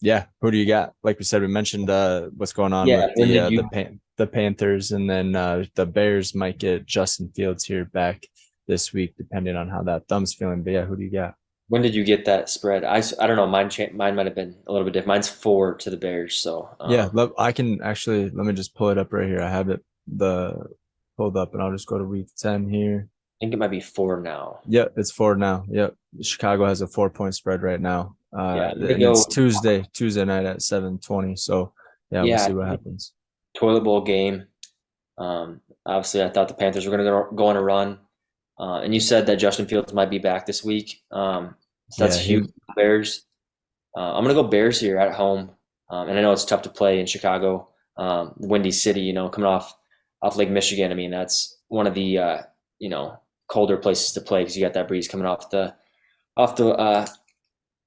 Yeah, who do you got? Like we said, we mentioned what's going on Yeah, with when did you the Panthers, and then the Bears might get Justin Fields here back this week, depending on how that thumb's feeling. But yeah, who do you got? when did you get that spread? I don't know. Mine might have been a little bit different. Mine's 4 to the Bears. So Yeah, I can actually let me just pull it up right here. I have it the pulled up, and I'll just go to week 10 here. I think it might be 4 now. Yep, it's 4 now. Yep. Chicago has a 4 point spread right now. Yeah, I'm gonna And it's go. Tuesday night at 7:20. So yeah, we'll Yeah, see what happens. toilet bowl game. Obviously, I thought the Panthers were going to go on a run, and you said that Justin Fields might be back this week. So that's Yeah, huge for the Bears. I'm going to go Bears here at home, and I know it's tough to play in Chicago, Windy City. Coming off Lake Michigan. I mean, that's one of the colder places to play because you got that breeze coming off the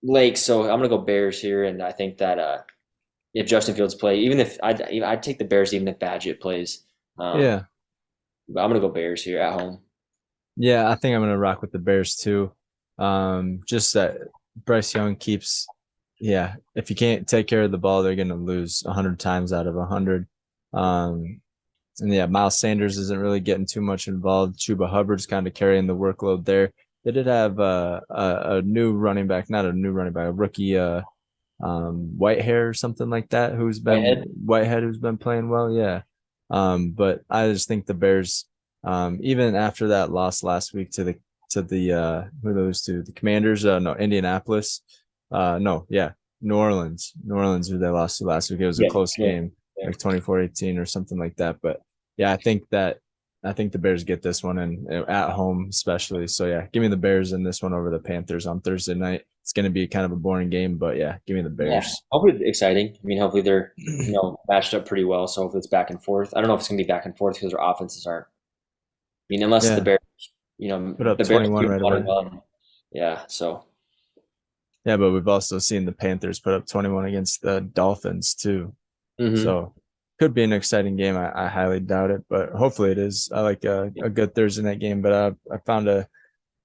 lake. So I'm going to go Bears here, and I think that if Justin Fields play, even if I'd take the Bears, even if Badgett plays. Um, yeah. but I'm gonna go Bears here at home. Yeah, I think I'm gonna rock with the Bears too. Just that Bryce Young keeps, yeah, if you can't take care of the ball, they're gonna lose 100 times out of 100. Um, and yeah, Miles Sanders isn't really getting too much involved. Chuba Hubbard's kind of carrying the workload there. They did have a new running back, not a new running back, a rookie, Whitehair or something like that, Whitehead. Whitehead, who's been playing well. Yeah. But I just think the Bears, even after that loss last week to the who those to the Commanders, no, Indianapolis, no, yeah, New Orleans, who they lost to last week. It was a Yeah, close yeah, game, yeah. like 24-18 or something like that. But yeah, I think the Bears get this one, and at home especially. So yeah, give me the Bears in this one over the Panthers on Thursday night. It's going to be kind of a boring game, but yeah, give me the Yeah. Bears. Hopefully it's exciting. I mean, hopefully they're matched up pretty well. So hopefully it's back and forth. I don't know if it's gonna be back and forth because their offenses aren't. I mean, unless the Yeah, Bears, put up the Bears 21 keep right running away. well. Yeah. So Yeah, but we've also seen the Panthers put up 21 against the Dolphins too. hmm So could be an exciting game. I highly doubt it, but hopefully it is. I like a good Thursday night game, but I found a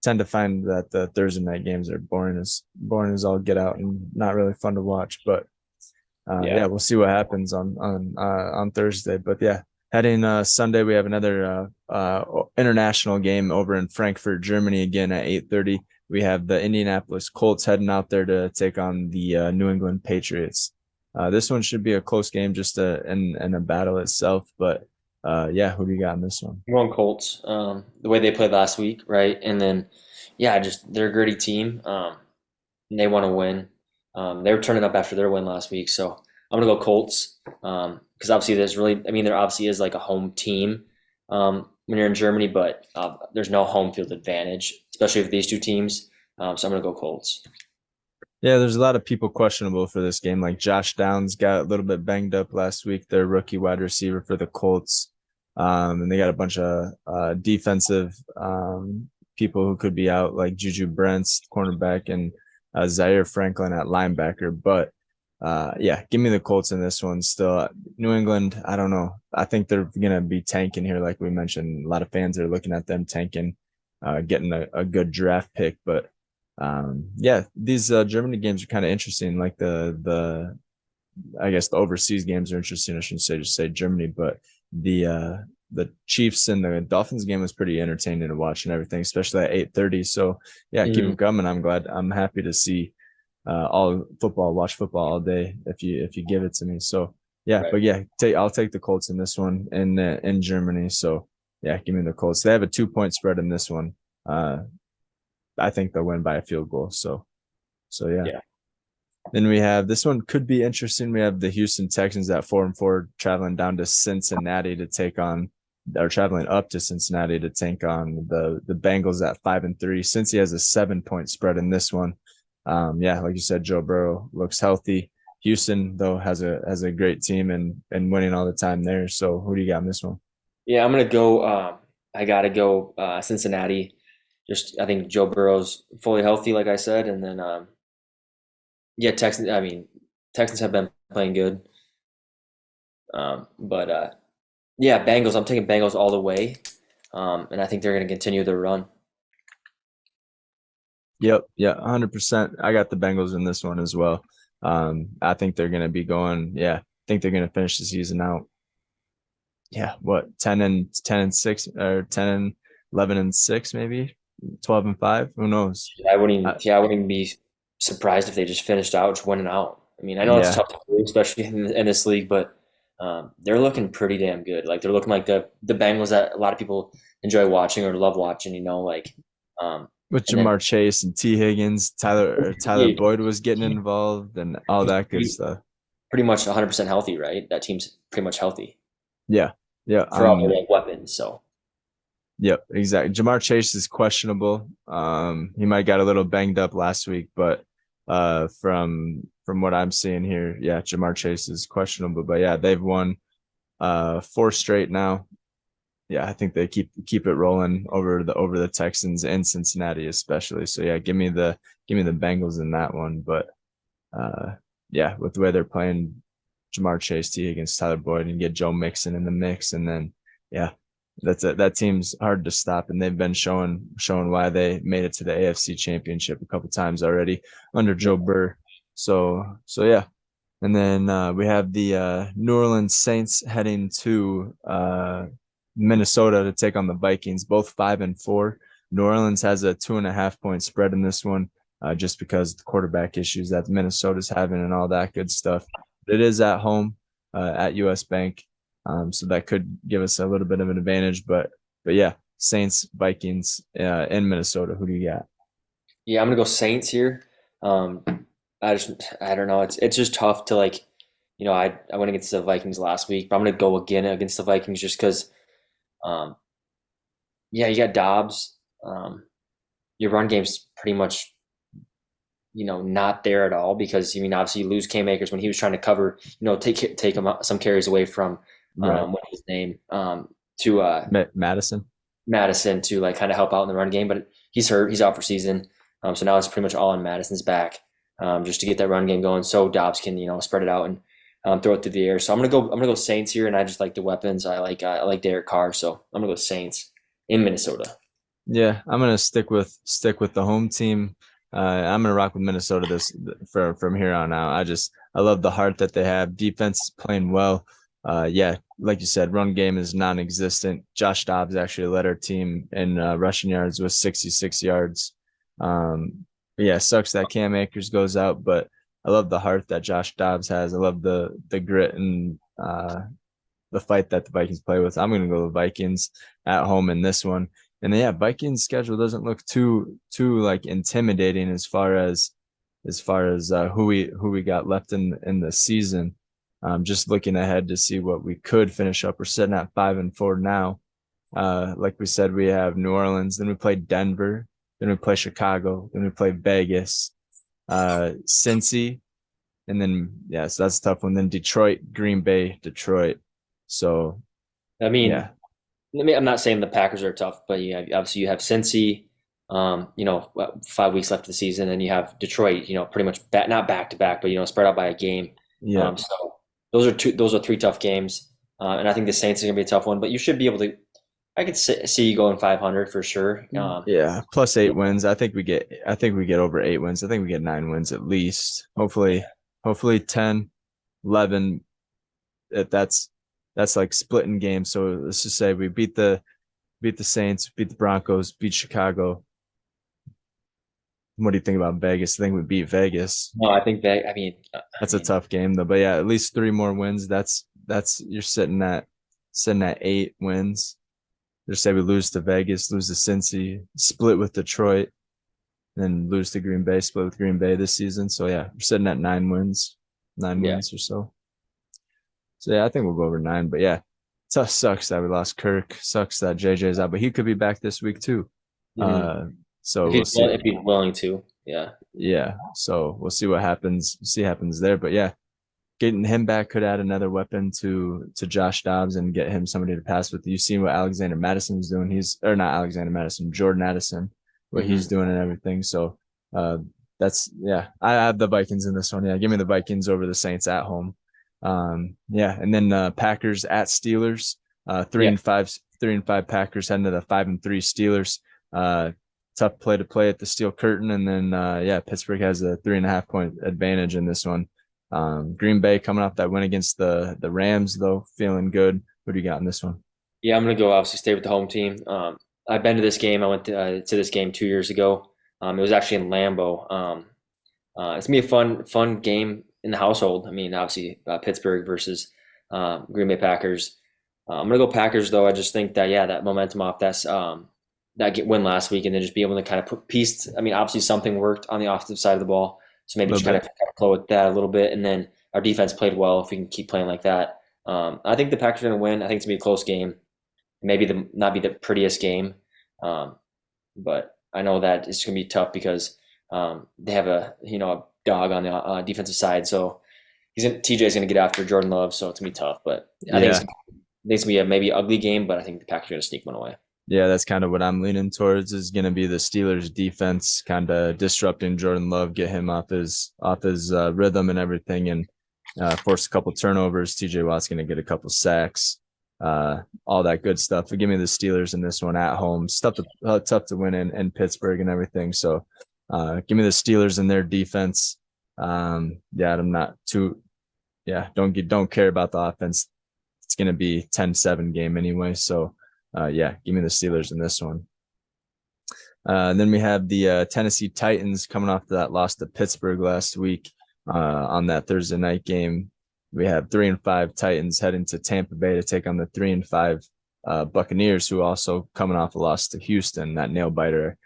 tend to find that the Thursday night games are boring as all get out and not really fun to watch. But Yeah. yeah, we'll see what happens on Thursday. But yeah, heading Sunday, we have another international game over in Frankfurt, Germany, again at 8:30. We have the Indianapolis Colts heading out there to take on the New England Patriots. This one should be a close game, just in a battle itself. But yeah, who do you got in this one? I'm going Colts. The way they played last week, right? And then, yeah, just they're a gritty team. And they want to win. They were turning up after their win last week, so I'm gonna go Colts. Because obviously there's really, I mean, there obviously is like a home team when you're in Germany, but there's no home field advantage, especially for these two teams. So I'm gonna go Colts. Yeah, there's a lot of people questionable for this game. Like Josh Downs got a little bit banged up last week, their rookie wide receiver for the Colts. And they got a bunch of defensive people who could be out, like Juju Brents, cornerback, and Zaire Franklin at linebacker. But yeah, give me the Colts in this one still. New England, I don't know. I think they're going to be tanking here, like we mentioned. A lot of fans are looking at them tanking, getting a good draft pick. But yeah, these Germany games are kind of interesting. Like the I guess the overseas games are interesting. I shouldn't say just say Germany, but the Chiefs and the Dolphins game was pretty entertaining to watch and everything, especially at 8:30. So yeah, keep them Hmm. coming. I'm happy to see all football, watch football all day if you give it to me. So yeah, Right. but yeah, I'll take the Colts in this one in Germany. So yeah, give me the Colts. They have a 2 point spread in this one. Uh, I think they'll win by a field goal. So yeah. Yeah. Then we have this one could be interesting. We have the Houston Texans at 4-4 traveling down to Cincinnati to take on or traveling up to Cincinnati to take on the Bengals at 5-3. Cincy has a 7 point spread in this one. Yeah, like you said, Joe Burrow looks healthy. Houston though has a great team and winning all the time there. So who do you got in this one? Yeah, I'm gonna go. I gotta go Cincinnati. Just I think Joe Burrow's fully healthy, like I said, and then yeah, Texans. I mean, Texans have been playing good, but yeah, Bengals. I'm taking Bengals all the way, and I think they're gonna continue their run. Yep, yeah, 100%. I got the Bengals in this one as well. I think they're gonna be going. Yeah, I think they're gonna finish the season out. Yeah, what 10-6 or 10-11-6 maybe 12-5. Who knows? I wouldn't even, Uh, yeah, I wouldn't even be surprised if they just finished out, just winning out. I mean, I know it's yeah, tough to do, especially in this league, but they're looking pretty damn good. Like they're looking like the Bengals that a lot of people enjoy watching or love watching. Um, with and then Jamar Chase and T Higgins, Tyler yeah, Boyd was getting involved and all team's that good pretty, stuff. pretty much 100% healthy, right? That team's pretty much healthy Yeah, yeah. for all their like weapons. So Yep, exactly. Jamar Chase is questionable. He might got a little banged up last week, but from what I'm seeing here, yeah, Jamar Chase is questionable. But yeah, they've won four straight now. Yeah, I think they keep it rolling over the Texans and Cincinnati especially. So yeah, give me the Bengals in that one. But uh, yeah, with the way they're playing Jamar Chase T against Tyler Boyd and get Joe Mixon in the mix, and then yeah, that team's hard to stop, and they've been showing why they made it to the AFC Championship a couple times already under yeah, Joe Burr. So yeah, and then we have the New Orleans Saints heading to Minnesota to take on the Vikings, both 5-4. New Orleans has a 2.5 point spread in this one, just because of the quarterback issues that Minnesota's having and all that good stuff. But it is at home at US Bank, so that could give us a little bit of an advantage. But yeah, Saints, Vikings in Minnesota. Who do you got? yeah, I'm gonna go Saints here. Um, I don't know. It's just tough to like, I went against the Vikings last week, but I'm gonna go again against the Vikings just because. Um, yeah, you got Dobbs. Your run game's pretty much not there at all because I mean obviously you lose Cam Akers when he was trying to cover take him some carries away from Right, what's his name to Madison. Madison to like kind of help out in the run game, but he's hurt, he's out for season, so now it's pretty much all on Madison's back just to get that run game going, so Dobbs can spread it out and throw it through the air. So I'm gonna go Saints here, and I just like the weapons. I like Derek Carr, so I'm gonna go Saints in Minnesota. Yeah, I'm gonna stick with the home team. I'm gonna rock with Minnesota this from here on out. I love the heart that they have. Defense is playing well. Yeah, like you said, run game is non-existent. Josh Dobbs actually led our team in rushing yards with 66 yards. Yeah, sucks that Cam Akers goes out, but I love the heart that Josh Dobbs has. I love the grit and the fight that the Vikings play with. I'm gonna go the Vikings at home in this one. And then, yeah, Vikings schedule doesn't look too like intimidating as far as who we got left in the season. Just looking ahead to see what we could finish up. We're sitting at 5-4 now. Like we said, we have New Orleans, then we play Denver, then we play Chicago, then we play Vegas, Cincy, and then yeah, so that's a tough one. Then Detroit, Green Bay, Detroit. So I mean, yeah, I'm not saying the Packers are tough, but obviously you have Cincy, 5 weeks left of the season, and you have Detroit, pretty much not back to back, but spread out by a game. yeah, So those are three tough games, and I think the Saints are gonna be a tough one. But you should be able to. I could see you going 500 for sure. yeah. Plus 8 wins. I think we get over 8 wins. I think we get 9 wins at least. Hopefully 10, 11. That's like splitting games. So let's just say we beat the Saints, beat the Broncos, beat Chicago. What do you think about Vegas? I think we beat Vegas. No, I think that. I That's a mean, tough game though. But yeah, at least 3 more wins. That's you're sitting at 8 wins. Just say we lose to Vegas, lose to Cincy, split with Detroit, then lose to Green Bay, split with Green Bay this season. So yeah, we're sitting at 9 wins, nine yeah. wins or so. So yeah, I think we'll go over 9. But yeah, it sucks that we lost Kirk. Sucks that JJ's out, but he could be back this week too. hmm Uh, so If we'll he's see. willing, if he's willing to, yeah. Yeah, so we'll see what happens. See what happens there. But yeah, getting him back could add another weapon to Josh Dobbs and get him somebody to pass with. You've seen what Alexander Madison's doing. He's or not Alexander Madison, Jordan Addison, what he's hmm doing and everything. So uh, that's yeah. I have the Vikings in this one. Yeah, give me the Vikings over the Saints at home. Yeah, and then Packers at Steelers. Three Yeah. and five, 3-5 Packers heading to the 5-3 Steelers. Uh, Tough play to play at the steel curtain, and then yeah, Pittsburgh has a 3.5 point advantage in this one. Green Bay coming off that win against the Rams, though, feeling good. What do you got in this one? Yeah, I'm gonna go obviously stay with the home team. I've been to this game. I went to this game 2 years ago. It was actually in Lambeau. It's gonna be a fun game in the household. I mean, obviously Pittsburgh versus Green Bay Packers. I'm gonna go Packers though. I just think that that momentum off that win last week, and then just be able to kind of put piece. I mean, obviously something worked on the offensive side of the ball, so A maybe little just kind bit. of flow with that a little bit, and then our defense played well. If we can keep playing like that, I think the Packers are gonna win. I think it's gonna be a close game. Maybe the not be the prettiest game, um, but I know that it's going to be tough because they have a dog on the defensive side. So TJ's going to get after Jordan Love, so it's going to be tough. But Yeah. I think it's going to be a maybe ugly game, but I think the Packers are going to sneak one away. Yeah, that's kind of what I'm leaning towards is going to be the Steelers defense kind of disrupting Jordan Love, get him off his rhythm and everything, and force a couple turnovers. TJ Watt's going to get a couple sacks, all that good stuff. But give me the Steelers in this one at home. It's tough to win in Pittsburgh and everything. So give me the Steelers and their defense. Yeah, I'm not too. Yeah, don't care about the offense. It's going to be 10-7 game anyway. So yeah, give me the Steelers in this one. Then we have the Tennessee Titans coming off that loss to Pittsburgh last week on that Thursday night game. We have 3-5 Titans heading to Tampa Bay to take on the 3-5 Buccaneers, who also coming off a loss to Houston, that nail biter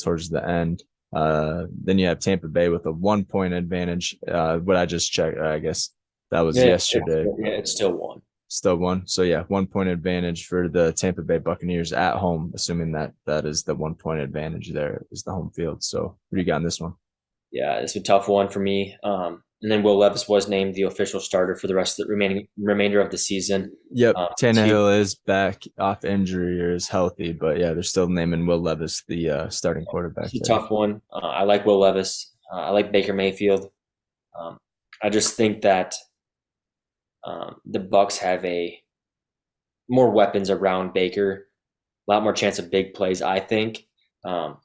towards the end. Then you have Tampa Bay with a 1 point advantage. What I just checked, I guess that was yesterday. It's still one. Still one. So yeah, 1 point advantage for the Tampa Bay Buccaneers at home, assuming that is the 1 point advantage there is the home field. So what do you got in this one? Yeah, it's a tough one for me. And then Will Levis was named the official starter for the rest of the remainder of the season. Yep, It's huge. Tannehill is back off injury or is healthy, but yeah, they're still naming Will Levis the starting quarterback It's a there. tough one. I like Will Levis. I like Baker Mayfield. Um, I just think that The Bucks have a more weapons around Baker, a lot more chance of big plays, I think. Um,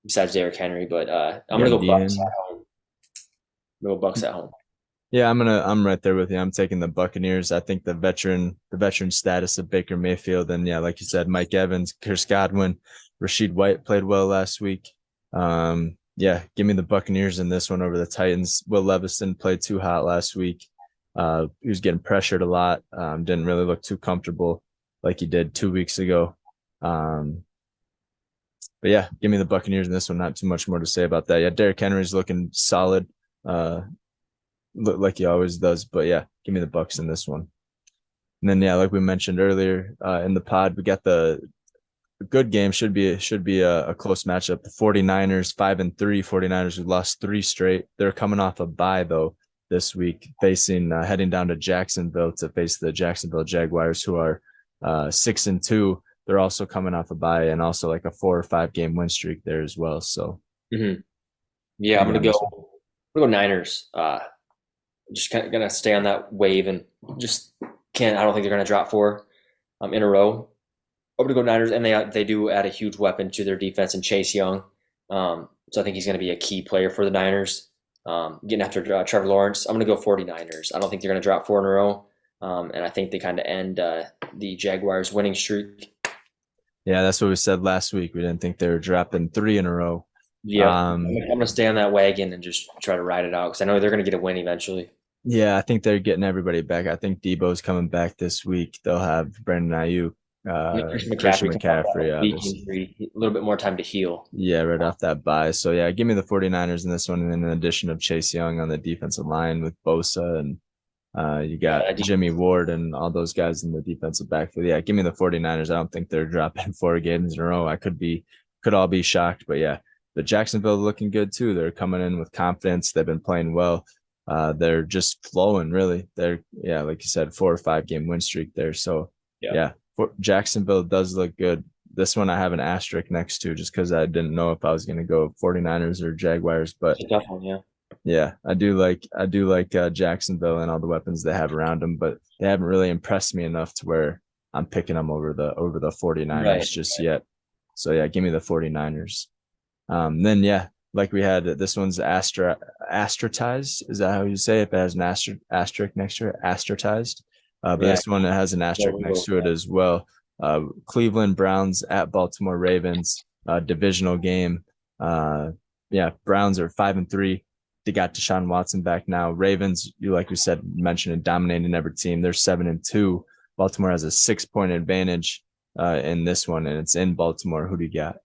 besides Derrick Henry, but I'm Yeah, gonna go Bucks Dean. at home. I'm gonna go Bucks at home. Yeah, I'm right there with you. I'm taking the Buccaneers. I think the veteran status of Baker Mayfield, and yeah, like you said, Mike Evans, Chris Godwin, Rashid White played well last week. Yeah, give me the Buccaneers in this one over the Titans. Will Levis didn't play too hot last week. He was getting pressured a lot. Didn't really look too comfortable like he did 2 weeks ago. Um, but yeah, give me the Buccaneers in this one. Not too much more to say about that. Yeah, Derrick Henry's looking solid. Uh, look like he always does. But yeah, give me the Bucks in this one. And then yeah, like we mentioned earlier in the pod, we got the good game. Should be a close matchup. The 49ers 5-3. 49ers who lost three straight. They're coming off a bye though this week, facing heading down to Jacksonville to face the Jacksonville Jaguars, who are 6-2. They're also coming off a bye and also like a 4 or 5 game win streak there as well. So Mm-hmm. Yeah, what I'm do you gonna got on go. this one? I'm gonna go Niners. Just kind of gonna stay on that wave and just can't. I don't think they're gonna drop four in a row. I'm gonna go Niners, and they do add a huge weapon to their defense in Chase Young. So I think he's gonna be a key player for the Niners. Getting after Trevor Lawrence, I'm gonna go 49ers. I don't think they're gonna drop four in a row, and I think they kind of end the Jaguars' winning streak. Yeah, that's what we said last week. We didn't think they were dropping three in a row. Yep, Um, I'm gonna stay on that wagon and just try to ride it out because I know they're gonna get a win eventually. Yeah, I think they're getting everybody back. I think Debo's coming back this week. They'll have Brandon Ayuk, And Christian Christian McCaffrey coming off that McCaffrey, week obviously. injury, a little bit more time to heal. Yeah, right off that bye. So yeah, give me the 49ers in this one. And then in addition of Chase Young on the defensive line with Bosa and you Yeah, got Jimmy Ward and all those guys in the defensive backfield. Yeah, give me the 49ers. I don't think they're dropping 4 games in a row. Could all be shocked, but yeah, the Jacksonville looking good too. They're coming in with confidence. They've been playing well. They're just flowing really. They're yeah, like you said, 4 or 5 game win streak there. So yeah, yeah, Jacksonville does look good. This one I have an asterisk next to just because I didn't know if I was going to go 49ers or Jaguars, but it's a tough one. Yeah, yeah, I do like Jacksonville and all the weapons they have around them, but they haven't really impressed me enough to where I'm picking them over the 49ers right. just yet. So yeah, give me the 49ers. Then yeah, like we had this one's astratized. Is that how you say it? If it has an asterisk next to it, astratized. But Yeah, this one has an yeah, asterisk we'll go next with to it that. as well. Cleveland Browns at Baltimore Ravens, divisional game. Uh, yeah, Browns are 5-3. They got Deshaun Watson back now. Ravens, you like we said, mentioned it, dominating every team. They're 7-2. Baltimore has a 6 point advantage in this one, and it's in Baltimore. Who do you got?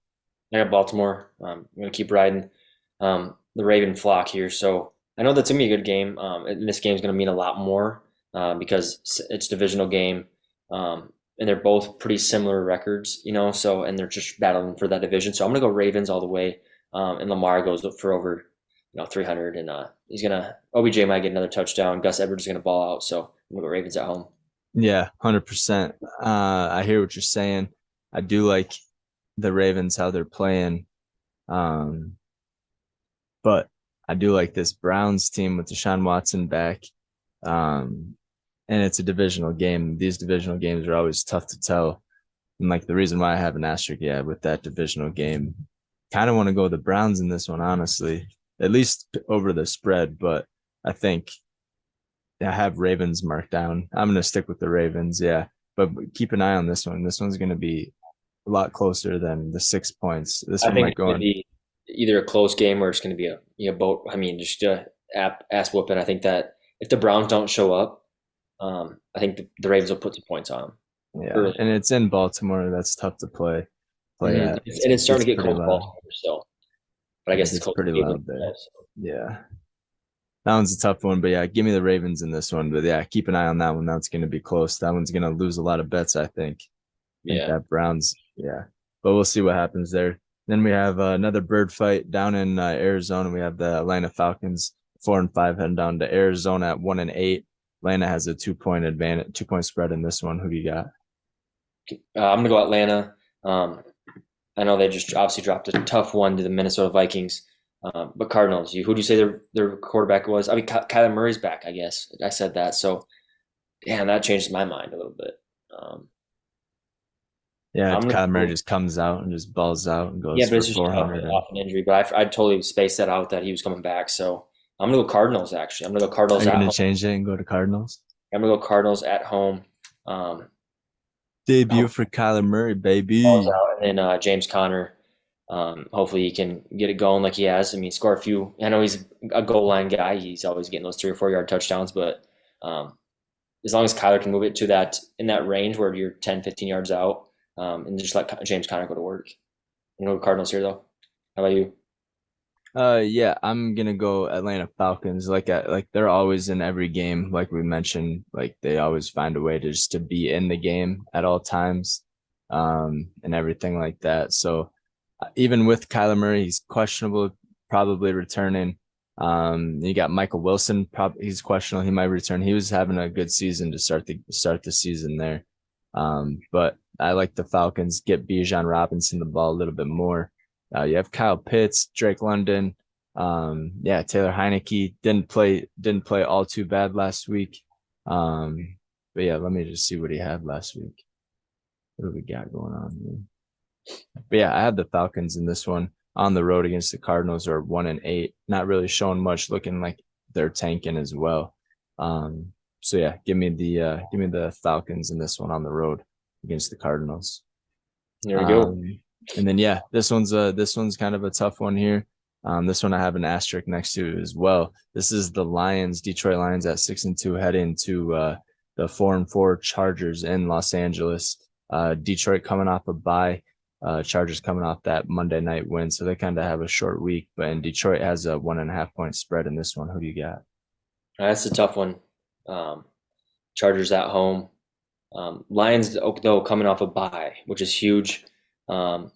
I got Baltimore. I'm gonna keep riding the Raven flock here. So I know that's gonna be a good game. And this game is gonna mean a lot more because it's divisional game, and they're both pretty similar records, you know. So and they're just battling for that division. So I'm gonna go Ravens all the way. And Lamar goes for over, 300, and he's gonna OBJ might get another touchdown. Gus Edwards is gonna ball out. So I'm gonna go Ravens at home. Yeah, 100%. I hear what you're saying. I do like the Ravens how they're playing, um, but I do like this Browns team with Deshaun Watson back. Um, and it's a divisional game. These divisional games are always tough to tell. And like the reason why I have an asterisk, yeah, with that divisional game, kind of want to go with the Browns in this one, honestly, at least over the spread. But I think I have Ravens marked down. I'm going to stick with the Ravens, yeah. But keep an eye on this one. This one's going to be a lot closer than the 6 points. This I one think might it's go going to on. be either a close game or it's going to be a boat. I mean, just a ass whooping. I think that if the Browns don't show up, I think the Ravens will put some points on them Yeah, early. and it's in Baltimore. That's tough to play Hmm. at. And it's It's starting to get pretty cold in loud. Baltimore still, but I It guess it's gets cold in pretty Cleveland. loud there. So, Yeah, that one's a tough one, but yeah, give me the Ravens in this one. But yeah, keep an eye on that one. That's going to be close. That one's going to lose a lot of bets, I think. I think yeah. that Browns, yeah, but we'll see what happens there. Then we have another bird fight down in Arizona. We have the Atlanta Falcons 4-5 heading down to Arizona at 1-8. Atlanta has a 2 point advantage, 2 point spread in this one. Who do you got? I'm going to go Atlanta. I know they just obviously dropped a tough one to the Minnesota Vikings. But Cardinals, who do you say their quarterback was? I mean, Kyler Murray's back, I guess. I said that. So Damn, that changed my mind a little bit. Um, Yeah, I'm gonna Kyler Murray go, just comes out and just balls out and yeah, goes but for it's just off, 400. And off an injury. But I totally spaced that out that he was coming back. So I'm gonna go Cardinals. Actually, I'm gonna go are Cardinals you at gonna home. change it and go to Cardinals? I'm gonna go Cardinals at home. Um, Debut hope for Kyler Murray, he balls baby. out, and then James Conner. Hopefully he can get it going like he has. I mean, score a few. I know he's a goal line guy. He's always getting those 3 or 4 yard touchdowns, but um, as long as Kyler can move it to that in that range where you're 10, 15 yards out, and just let James Conner go to work. I'm gonna go Cardinals here though. How about you? Yeah, I'm gonna go Atlanta Falcons. Like they're always in every game, like we mentioned. Like they always find a way to just to be in the game at all times, and everything like that. So even with Kyler Murray, he's questionable, probably returning. You got Michael Wilson, probably he's questionable. He might return. He was having a good season to start the season there. But I like the Falcons. Get Bijan Robinson the ball a little bit more. You have Kyle Pitts, Drake London. Yeah, Taylor Heineke didn't play all too bad last week. But yeah, let me just see what he had last week. What do we got going on here? But yeah, I have the Falcons in this one on the road against the Cardinals, are 1-8, not really showing much, looking like they're tanking as well. So yeah, give me the Falcons in this one on the road against the Cardinals. There we go. Um, and then yeah, this one's kind of a tough one here. This one I have an asterisk next to as well. This is the Lions, Detroit Lions at 6-2, heading to the 4-4 Chargers in Los Angeles. Detroit coming off a bye. Chargers coming off that Monday night win, so they kind of have a short week. But and Detroit has a 1.5 point spread in this one. Who do you got? That's a tough one. Um, Chargers at home. Lions though coming off a bye, which is huge. Um,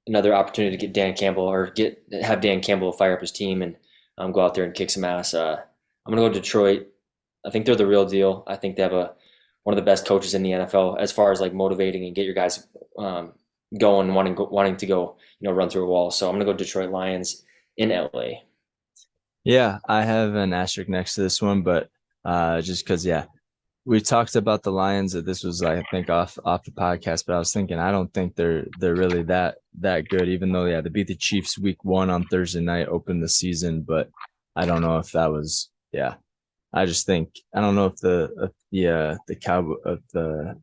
Another opportunity to get Dan Campbell or get have Dan Campbell fire up his team and go out there and kick some ass. I'm gonna go Detroit. I think they're the real deal. I think they have one of the best coaches in the NFL as far as like motivating and get your guys going, wanting to go, run through a wall. So I'm gonna go Detroit Lions in LA. Yeah, I have an asterisk next to this one, but just because yeah, we talked about the Lions that this was I think off the podcast, but I was thinking I don't think they're really that good, even though yeah they beat the Chiefs week 1 on Thursday night, opened the season, but I don't know if that was yeah. I just think I don't know if the cow of the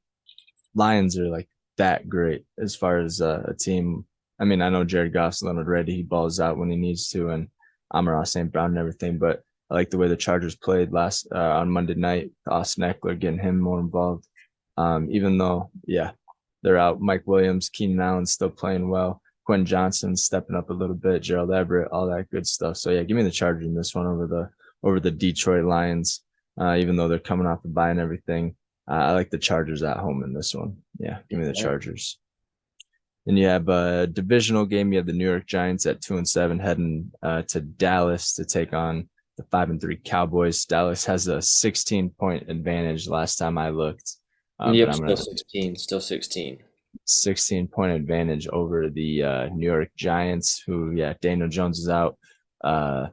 Lions are like that great as far as a team. I mean, I know Jared Goff's Leonard ready. He balls out when he needs to, and Amon-Ra St. Brown and everything. But I like the way the Chargers played last on Monday night. Austin Eckler getting him more involved. Even though, yeah, they're out. Mike Williams, Keenan Allen still playing well. Quinn Johnson stepping up a little bit. Gerald Everett, all that good stuff. So yeah, give me the Chargers in this one over the Detroit Lions. Even though they're coming off the bye and everything. I like the Chargers at home in this one. Yeah, give me the All right. Chargers. And you have a divisional game. You have the New York Giants at 2-7 heading to Dallas to take on the 5-3 Cowboys. Dallas has a 16-point advantage last time I looked, but Yep, I'm still gonna 16, still 16. 16-point advantage over the New York Giants, who yeah, Daniel Jones is out, uh,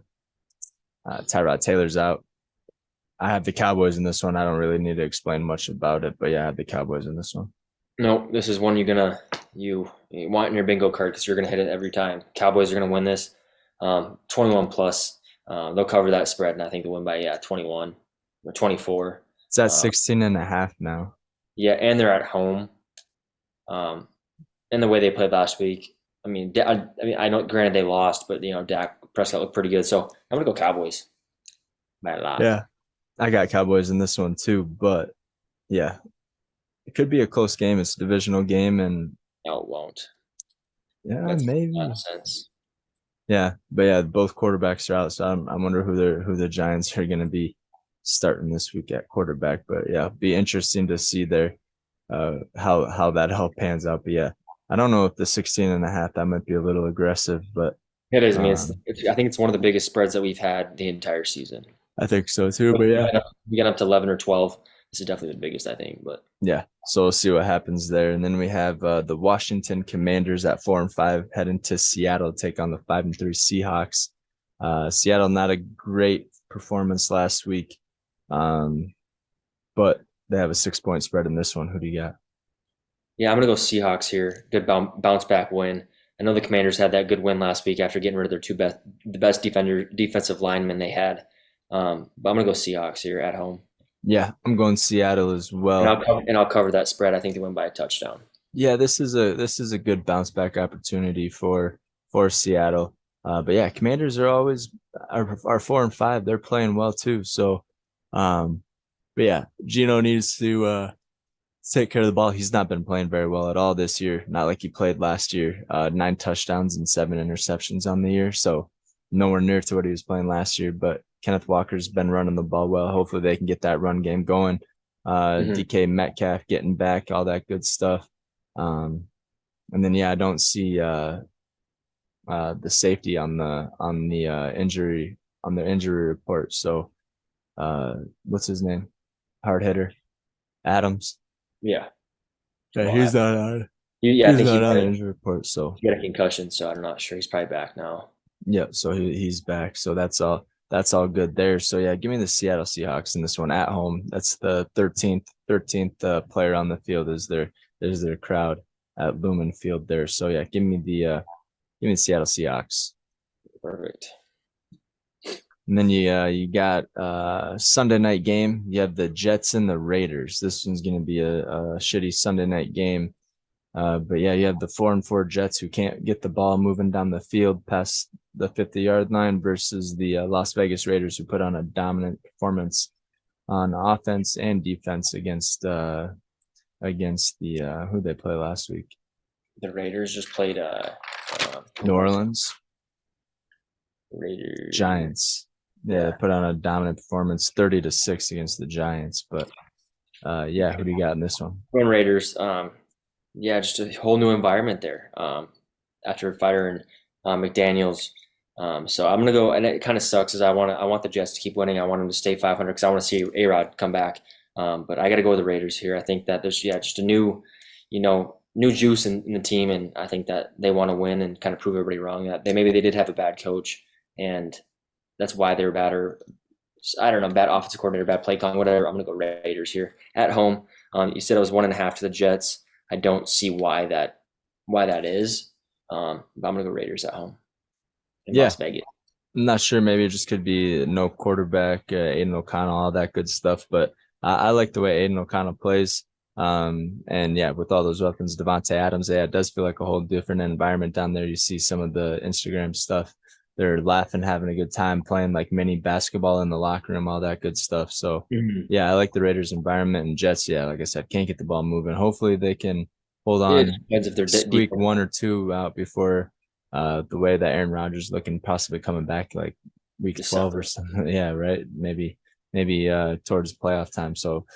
Tyrod Taylor's out. I have the Cowboys in this one. I don't really need to explain much about it, but yeah, I have the Cowboys in this one. No, this is one you want in your bingo card because you're gonna hit it every time. Cowboys are gonna win this, 21 plus. They'll cover that spread, and I think they'll win by 21 or 24. It's at Uh, 16.5 now. yeah, and they're at home. Um, and the way they played last week, I know granted they lost, but Dak Prescott looked pretty good. So I'm gonna go Cowboys by a lot. Yeah, I got Cowboys in this one too, but yeah, it could be a close game. It's a divisional game, and No, it won't. yeah, That's maybe. nonsense. Yeah, but yeah, both quarterbacks are out, so I wonder who the Giants are going to be starting this week at quarterback. But yeah, be interesting to see their how that all pans out. But yeah, I don't know if the 16.5 that might be a little aggressive, but It is. I mean, um, I think it's one of the biggest spreads that we've had the entire season. I think so too. But We yeah, got up, we got up to 11 or 12. This is definitely the biggest, I think. But yeah. So we'll see what happens there. And then we have the Washington Commanders at 4-5 heading to Seattle to take on the 5-3 Seahawks. Seattle not a great performance last week. Um, but they have a 6 point spread in this one. Who do you got? Yeah, I'm gonna go Seahawks here. Good bounce back win. I know the Commanders had that good win last week after getting rid of their the best defensive linemen they had. But I'm gonna go Seahawks here at home, Yeah, I'm going Seattle as and well. I'll cover that spread. I think they win by a touchdown. Yeah, this is a good bounce back opportunity for Seattle. But yeah, Commanders are always are 4-5. They're playing well too. So, um, but yeah, Gino needs to take care of the ball. He's not been playing very well at all this year. Not like he played last year. 9 touchdowns and 7 interceptions on the year. So nowhere near to what he was playing last year. But Kenneth Walker's been running the ball well. Hopefully they can get that run game going. Hmm. DK Metcalf getting back, all that good stuff. Um, and then yeah, I don't see the safety on the injury report. So uh, what's his name? Hard hitter Adams. Yeah, Yeah, Jamal Adams. Yeah, I he's think not on the injury report. So he got a concussion, so I'm not sure. He's probably back now. yeah, so he's back. So that's all good there. So yeah, give me the Seattle Seahawks in this one at home. That's the 13th player on the field is their crowd at Lumen Field there. So yeah, give me the Seattle Seahawks. Perfect. And then you got Sunday night game. You have the Jets and the Raiders. This one's going to be a shitty Sunday night game. But yeah, you have the 4-4 Jets who can't get the ball moving down the field past the 50-yard line versus the Las Vegas Raiders who put on a dominant performance on offense and defense against the who they play last week. The Raiders just played New Orleans Raiders. Giants. Yeah, they Yeah. put on a dominant performance, 30-6 against the Giants. But yeah, who do you got in this one? Going Raiders. Yeah, just a whole new environment there. After firing McDaniel's. So I'm gonna go, and it kind of sucks, as I want the Jets to keep winning. I want them to stay 500 because I want to see A-Rod come back. But I got to go with the Raiders here. I think that there's just a new juice in the team, and I think that they want to win and kind of prove everybody wrong. That maybe they did have a bad coach, and that's why they're bad, or I don't know, bad offensive coordinator, bad play calling, whatever. I'm gonna go Raiders here at home. You said it was 1.5 to the Jets. I don't see why that is. But I'm gonna go Raiders at home in Yeah, Las Vegas. I'm not sure. Maybe it just could be no quarterback, Aiden O'Connell, all that good stuff. But I like the way Aiden O'Connell plays. And yeah, with all those weapons, Devontae Adams, yeah, it does feel like a whole different environment down there. You see some of the Instagram stuff. They're laughing, having a good time, playing like mini basketball in the locker room, all that good stuff. So Mhm. yeah, I like the Raiders environment and Jets. Yeah, like I said, can't get the ball moving. Hopefully they can hold It on, depends if they're squeak defense. one or two out before the way that Aaron Rodgers looking possibly coming back like week 12 or December. something. Yeah, right. Maybe towards playoff time. So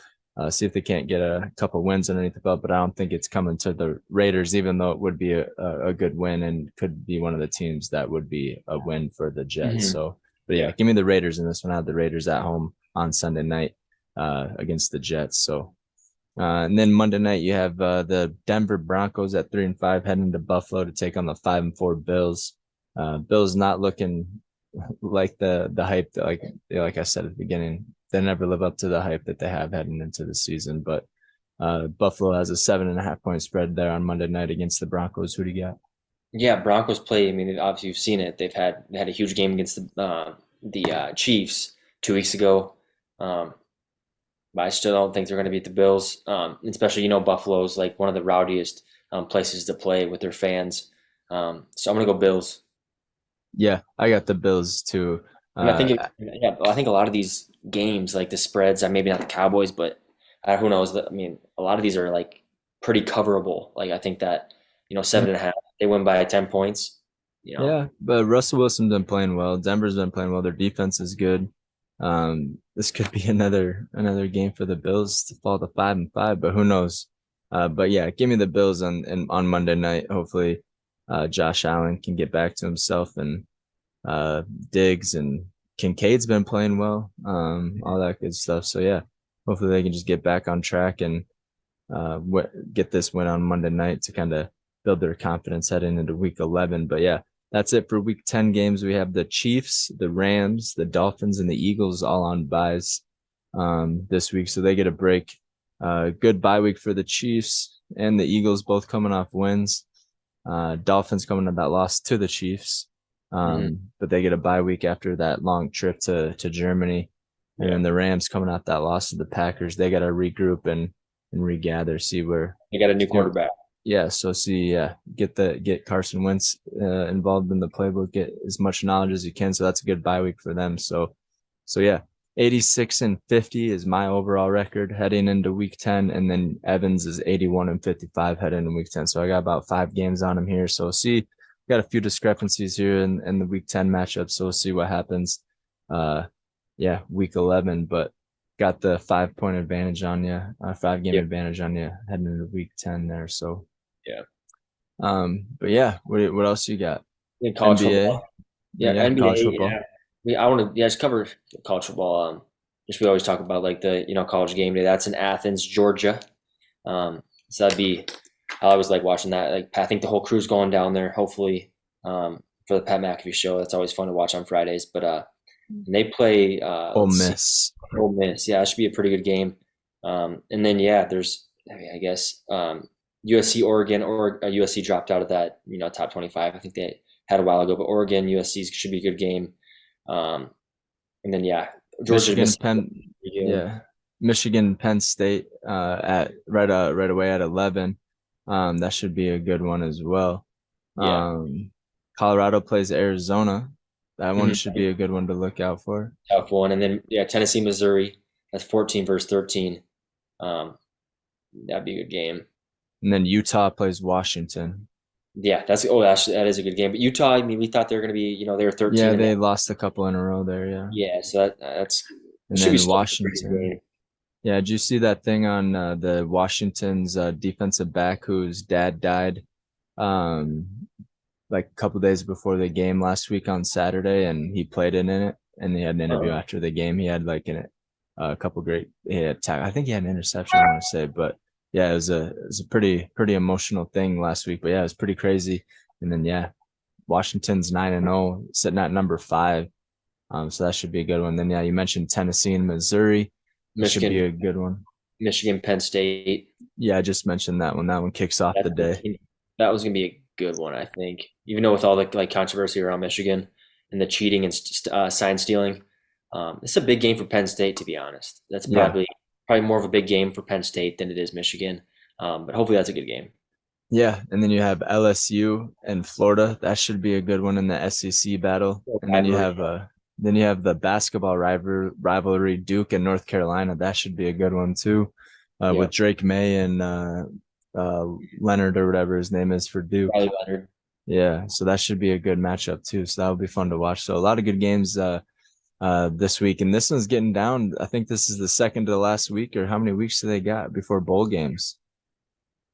see if they can't get a couple wins underneath the belt, but I don't think it's coming to the Raiders, even though it would be a good win and could be one of the teams that would be a win for the Jets. Hmm. So, but yeah, Yeah. give me the Raiders in this one. I have the Raiders at home on Sunday night against the Jets. So and then Monday night you have the Denver Broncos at 3-5 heading to Buffalo to take on the 5-4 Bills. Bills not looking like the hype that like I said at the beginning. They never live up to the hype that they have heading into the season. But Buffalo has a 7.5 point spread there on Monday night against the Broncos. Who do you got? Yeah, Broncos play. I mean, obviously you've seen it. They had a huge game against the Chiefs 2 weeks ago. Um, but I still don't think they're going to beat the Bills. Especially Buffalo's like one of the rowdiest places to play with their fans. So I'm going to go Bills. Yeah, I got the Bills too. And I think Uh, yeah, I think a lot of these games, like the spreads, maybe not the Cowboys, but who knows? I mean, a lot of these are like pretty coverable. Like I think that 7.5, they win by 10 points. You know, Yeah, but Russell Wilson's been playing well. Denver's been playing well. Their defense is good. This could be another game for the Bills to fall to 5-5, but who knows? But yeah, give me the Bills on Monday night. Hopefully, Josh Allen can get back to himself and uh, Diggs and Kincaid's been playing well. All that good stuff. So yeah, hopefully they can just get back on track and get this win on Monday night to kind of build their confidence heading into week 11. But yeah, that's it for week 10 games. We have the Chiefs, the Rams, the Dolphins, and the Eagles all on buys. this week, so they get a break. Good bye week for the Chiefs and the Eagles, both coming off wins. Dolphins coming to that loss to the Chiefs, Hmm. but they get a bye week after that long trip to Germany, and Yeah, then the Rams coming out that loss to the Packers. They got to regroup and regather, see where they got a new you know, quarterback. yeah. So see, yeah, get Carson Wentz involved in the playbook, get as much knowledge as you can. So that's a good bye week for them. So yeah, 86-50 is my overall record heading into week 10, and then Evans is 81-55 heading into week 10. So I got about 5 games on him here. So see, got a few discrepancies here in the week 10 matchup. So we'll see what happens. Uh, yeah, week 11, but got the 5 point advantage on you, 5 game Yeah, advantage on you heading into week 10 there. So, yeah. but yeah, what else you got? In college NBA, football, yeah, yeah, college NBA, football. yeah. I want to, yeah, just cover college football. Just we always talk about like the college game day. That's in Athens, Georgia. So that'd be. I always like watching that. Like I think the whole crew's going down there. Hopefully, for the Pat McAfee show. That's always fun to watch on Fridays. But and they play. Ole Let's see, Miss. Ole Miss. Yeah, it should be a pretty good game. And then yeah, there's. I mean, I guess USC, Oregon, or USC dropped out of that top 25. I think they had a while ago, but Oregon, USC should be a good game. Um, and then yeah, Georgia, Michigan, Mississippi. Penn, yeah, Michigan, Penn State at right away at 11. That should be a good one as well. Yeah. Um, Colorado plays Arizona. That one should Mhm. be a good one to look out for. Tough one. And then yeah, Tennessee, Missouri. That's 14 versus 13. Um, that'd be a good game. And then Utah plays Washington. Yeah, that is a good game. But Utah, I mean, we thought they were going to be, they were 13 Yeah, and they lost a couple in a row there. Yeah, yeah, so that's it and should be then still a pretty good Washington. game. Yeah, did you see that thing on the Washington's defensive back whose dad died? Um, like a couple days before the game last week on Saturday, and he played in it. And he had an interview Uh, after the game. He had like a couple great. I think he had an interception. I want to say, but yeah, it was a pretty emotional thing last week. But yeah, it was pretty crazy. And then yeah, Washington's 9-0, sitting at number 5. So that should be a good one. Then yeah, you mentioned Tennessee and Missouri. That should be Michigan, a good one. Michigan, Penn State. Yeah, I just mentioned that one. That one kicks off That's the day. that was gonna be a good one, I think. Even though with all the like controversy around Michigan and the cheating and sign stealing, it's a big game for Penn State. To be honest, that's Yeah, probably more of a big game for Penn State than it is Michigan. But hopefully that's a good game. yeah, and then you have LSU and Florida. That should be a good one in the SEC battle. And Rivalry. then you have the basketball rivalry Duke and North Carolina. That should be a good one too, Yeah, with Drake May and uh, Leonard or whatever his name is for Duke. Riley Leonard. Yeah, so that should be a good matchup too. So that will be fun to watch. So a lot of good games this week, and this one's getting down. I think this is the second to the last week, or how many weeks do they got before bowl games?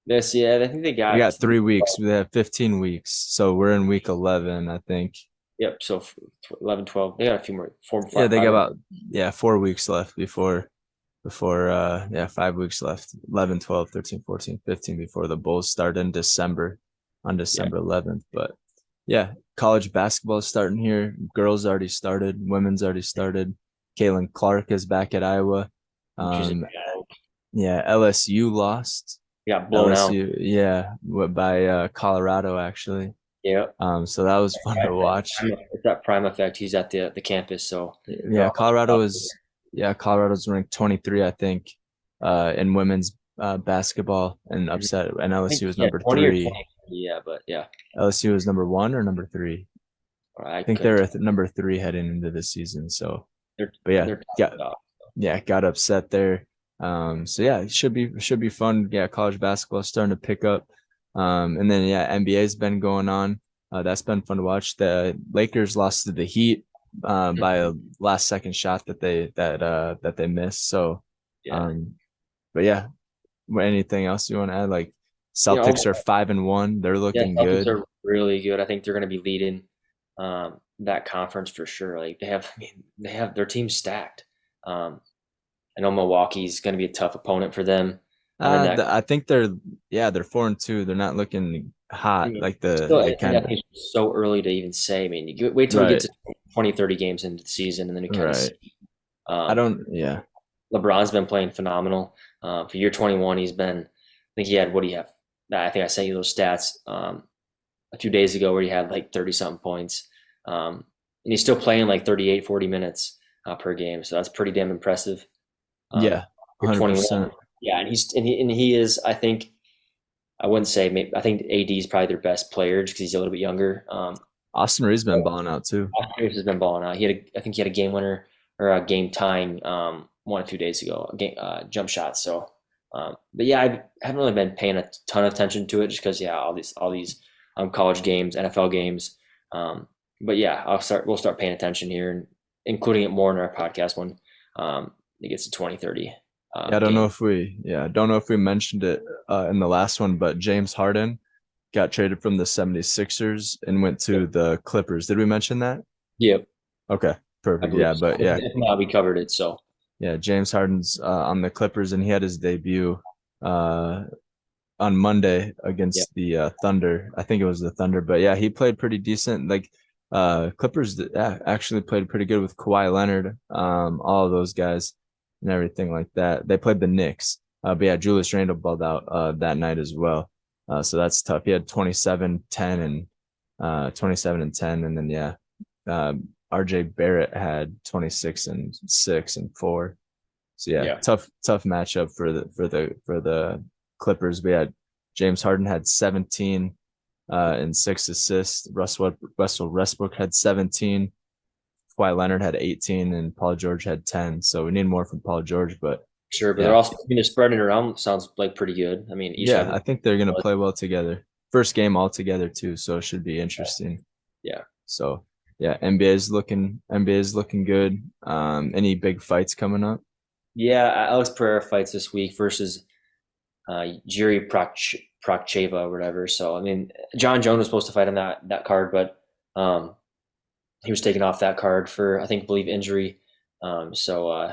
This, yeah, I think they They got. got 3 weeks. We have 15 weeks. So we're in week 11, I think. Yep. So 11, 12. They got a few more, four, Yeah, five, they got five. about 4 weeks left before 5 weeks left. 11, 12, 13, 14, 15 before the Bulls start in December on Yeah, December 11th. But yeah, college basketball is starting here. Girls already started, women's already started. Caitlin Clark is back at Iowa. she's Um, yeah, LSU lost. got blown out. LSU, yeah, by Colorado actually. Yeah. So that was fun to watch. It's that prime effect. He's at the campus, so they're Yeah, all Colorado's ranked 23, I think, in women's basketball, and Mhm. upset, and I think LSU was yeah, number 20 or 3. 20. Yeah, but yeah, LSU was number 1 or number 3. I I think couldn't they're tell. at number 3 heading into the season. So, They're but yeah, they're top got dog. yeah, got upset there. So yeah, it should be fun. Yeah, college basketball is starting to pick up. And then yeah, NBA's been going on. That's been fun to watch. The Lakers lost to the Heat by a last second shot that they missed. So, Yeah. um, but yeah, anything else you want to add? Like Overall, Celtics are 5-1. They're yeah, looking Celtics good. are really good. I think they're going to be leading that conference for sure. Like I mean, they have their team stacked. Um, I know Milwaukee's going to be a tough opponent for them, and then I think they're 4-2. They're not looking I hot mean, like still, they I kind of think it's so early to even say. I mean, wait till we get right, to 20, 30 games into the season, and then we kind of right. see. I Um, don't, yeah. LeBron's been playing phenomenal. For year 21, he's been. I think he had what do you have? I think I sent you those stats a few days ago where he had like 30 something points, and he's still playing like 38, 40 minutes per game. So that's pretty damn impressive. Um, Yeah, you're 21. 100%. Yeah, and he is. I think I wouldn't say. Maybe, I think AD is probably their best player just because he's a little bit younger. Austin Reeves been balling out too. Pierce has been balling out. I think he had a game winner or a game tying one or 2 days ago, a game jump shots. So, but yeah, I haven't really been paying a ton of attention to it just because yeah, all these college games, NFL games. But yeah, we'll start paying attention here and including it more in our podcast when it gets to 2030 Yeah, game. I don't know if we mentioned it in the last one, but James Harden got traded from the 76ers and went Yep. to the Clippers. Did we mention that? Yep, Okay, I perfect. believe Yeah, so. but yeah, If not, we covered it. So yeah, James Harden's on the Clippers and he had his debut uh on Monday yeah, against the Thunder. I think it was the Thunder, but yeah, he played pretty decent. Like Clippers actually played pretty good with Kawhi Leonard, all of those guys and everything like that. They played the Knicks. But yeah, Julius Randle balled out that night as well. So that's tough. He had 27, 10 and 27 and 10 and then yeah. RJ Barrett had 26 and 6 and 4. So yeah, yeah, tough matchup for the Clippers. We had James Harden had 17 and 6 assists. Russell Westbrook had 17. Kawhi Leonard had 18, and Paul George had 10. So we need more from Paul George, but sure. But they're yeah, also, I mean, they're spreading it around. Sounds like pretty good. I mean, each yeah, having I think they're gonna play well together. First game all together too, so it should be interesting. yeah. So yeah, NBA is looking good. Any big fights coming up? Yeah, Alex Pereira fights this week versus Jiri Prokcheva or whatever. So I mean, John Jones was supposed to fight on that card, but he was taken off that card for I think believe injury. So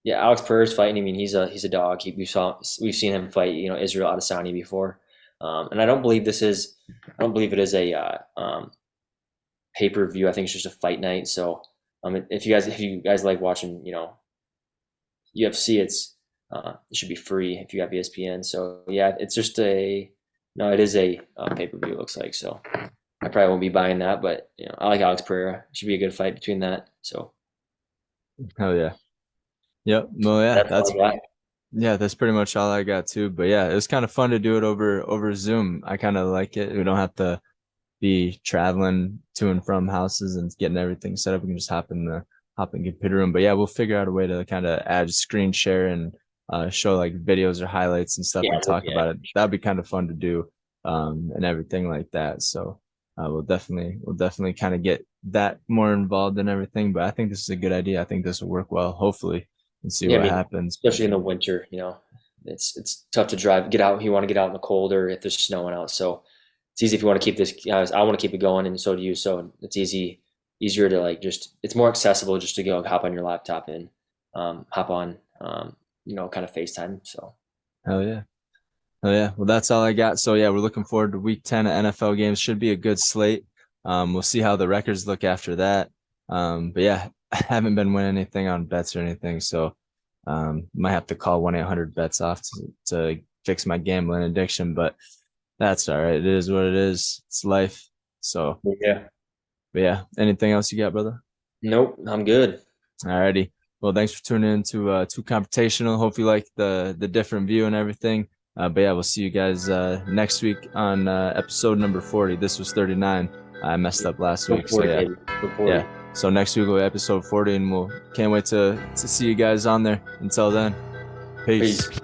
yeah, Alex Pereira's fighting. I mean, he's a dog. We've seen him fight Israel Adesanya before, and I don't believe it is a pay per view. I think it's just a fight night. So if you guys like watching UFC, it should be free if you have ESPN. So yeah, it's just a no, it is a pay per view. It looks like so. I probably won't be buying that, but I like Alex Pereira. It should be a good fight between that. So Hell yeah. Yep. Well, yeah, that's all I got. that's pretty much all I got too. But yeah, it was kind of fun to do it over Zoom. I kind of like it. We don't have to be traveling to and from houses and getting everything set up. We can just hop in the computer room. But yeah, we'll figure out a way to kind of add screen share and show like videos or highlights and stuff Yeah, and talk yeah, about it. That'd be kind of fun to do and everything like that. So we'll definitely kind of get that more involved in everything. But I think this is a good idea. I think this will work well, hopefully, and see yeah. I what mean, happens. But especially in the winter, it's tough to drive, get out. You want to get out in the cold, or if there's snowing out. So it's easy if you want to keep this. I want to keep it going, and so do you. So it's easier to like just. It's more accessible just to go hop on your laptop and hop on, kind of FaceTime. So hell yeah. Oh yeah, well that's all I got. So yeah, we're looking forward to week 10 of NFL games. Should be a good slate. We'll see how the records look after that. But yeah, I haven't been winning anything on bets or anything, so might have to call 1-800 bets off to fix my gambling addiction, but that's all right. It is what it is. It's life. So, yeah, but yeah, anything else you got, brother? nope, I'm good. Alrighty. Well, thanks for tuning in to TEW Confrontational. Hope you like the different view and everything. But yeah, we'll see you guys next week on episode number 40. This was 39. I messed up last Go week. So 40, yeah. baby. Go Yeah. 40. So next week will be episode 40 and we'll can't wait to see you guys on there. Until then, peace. Peace.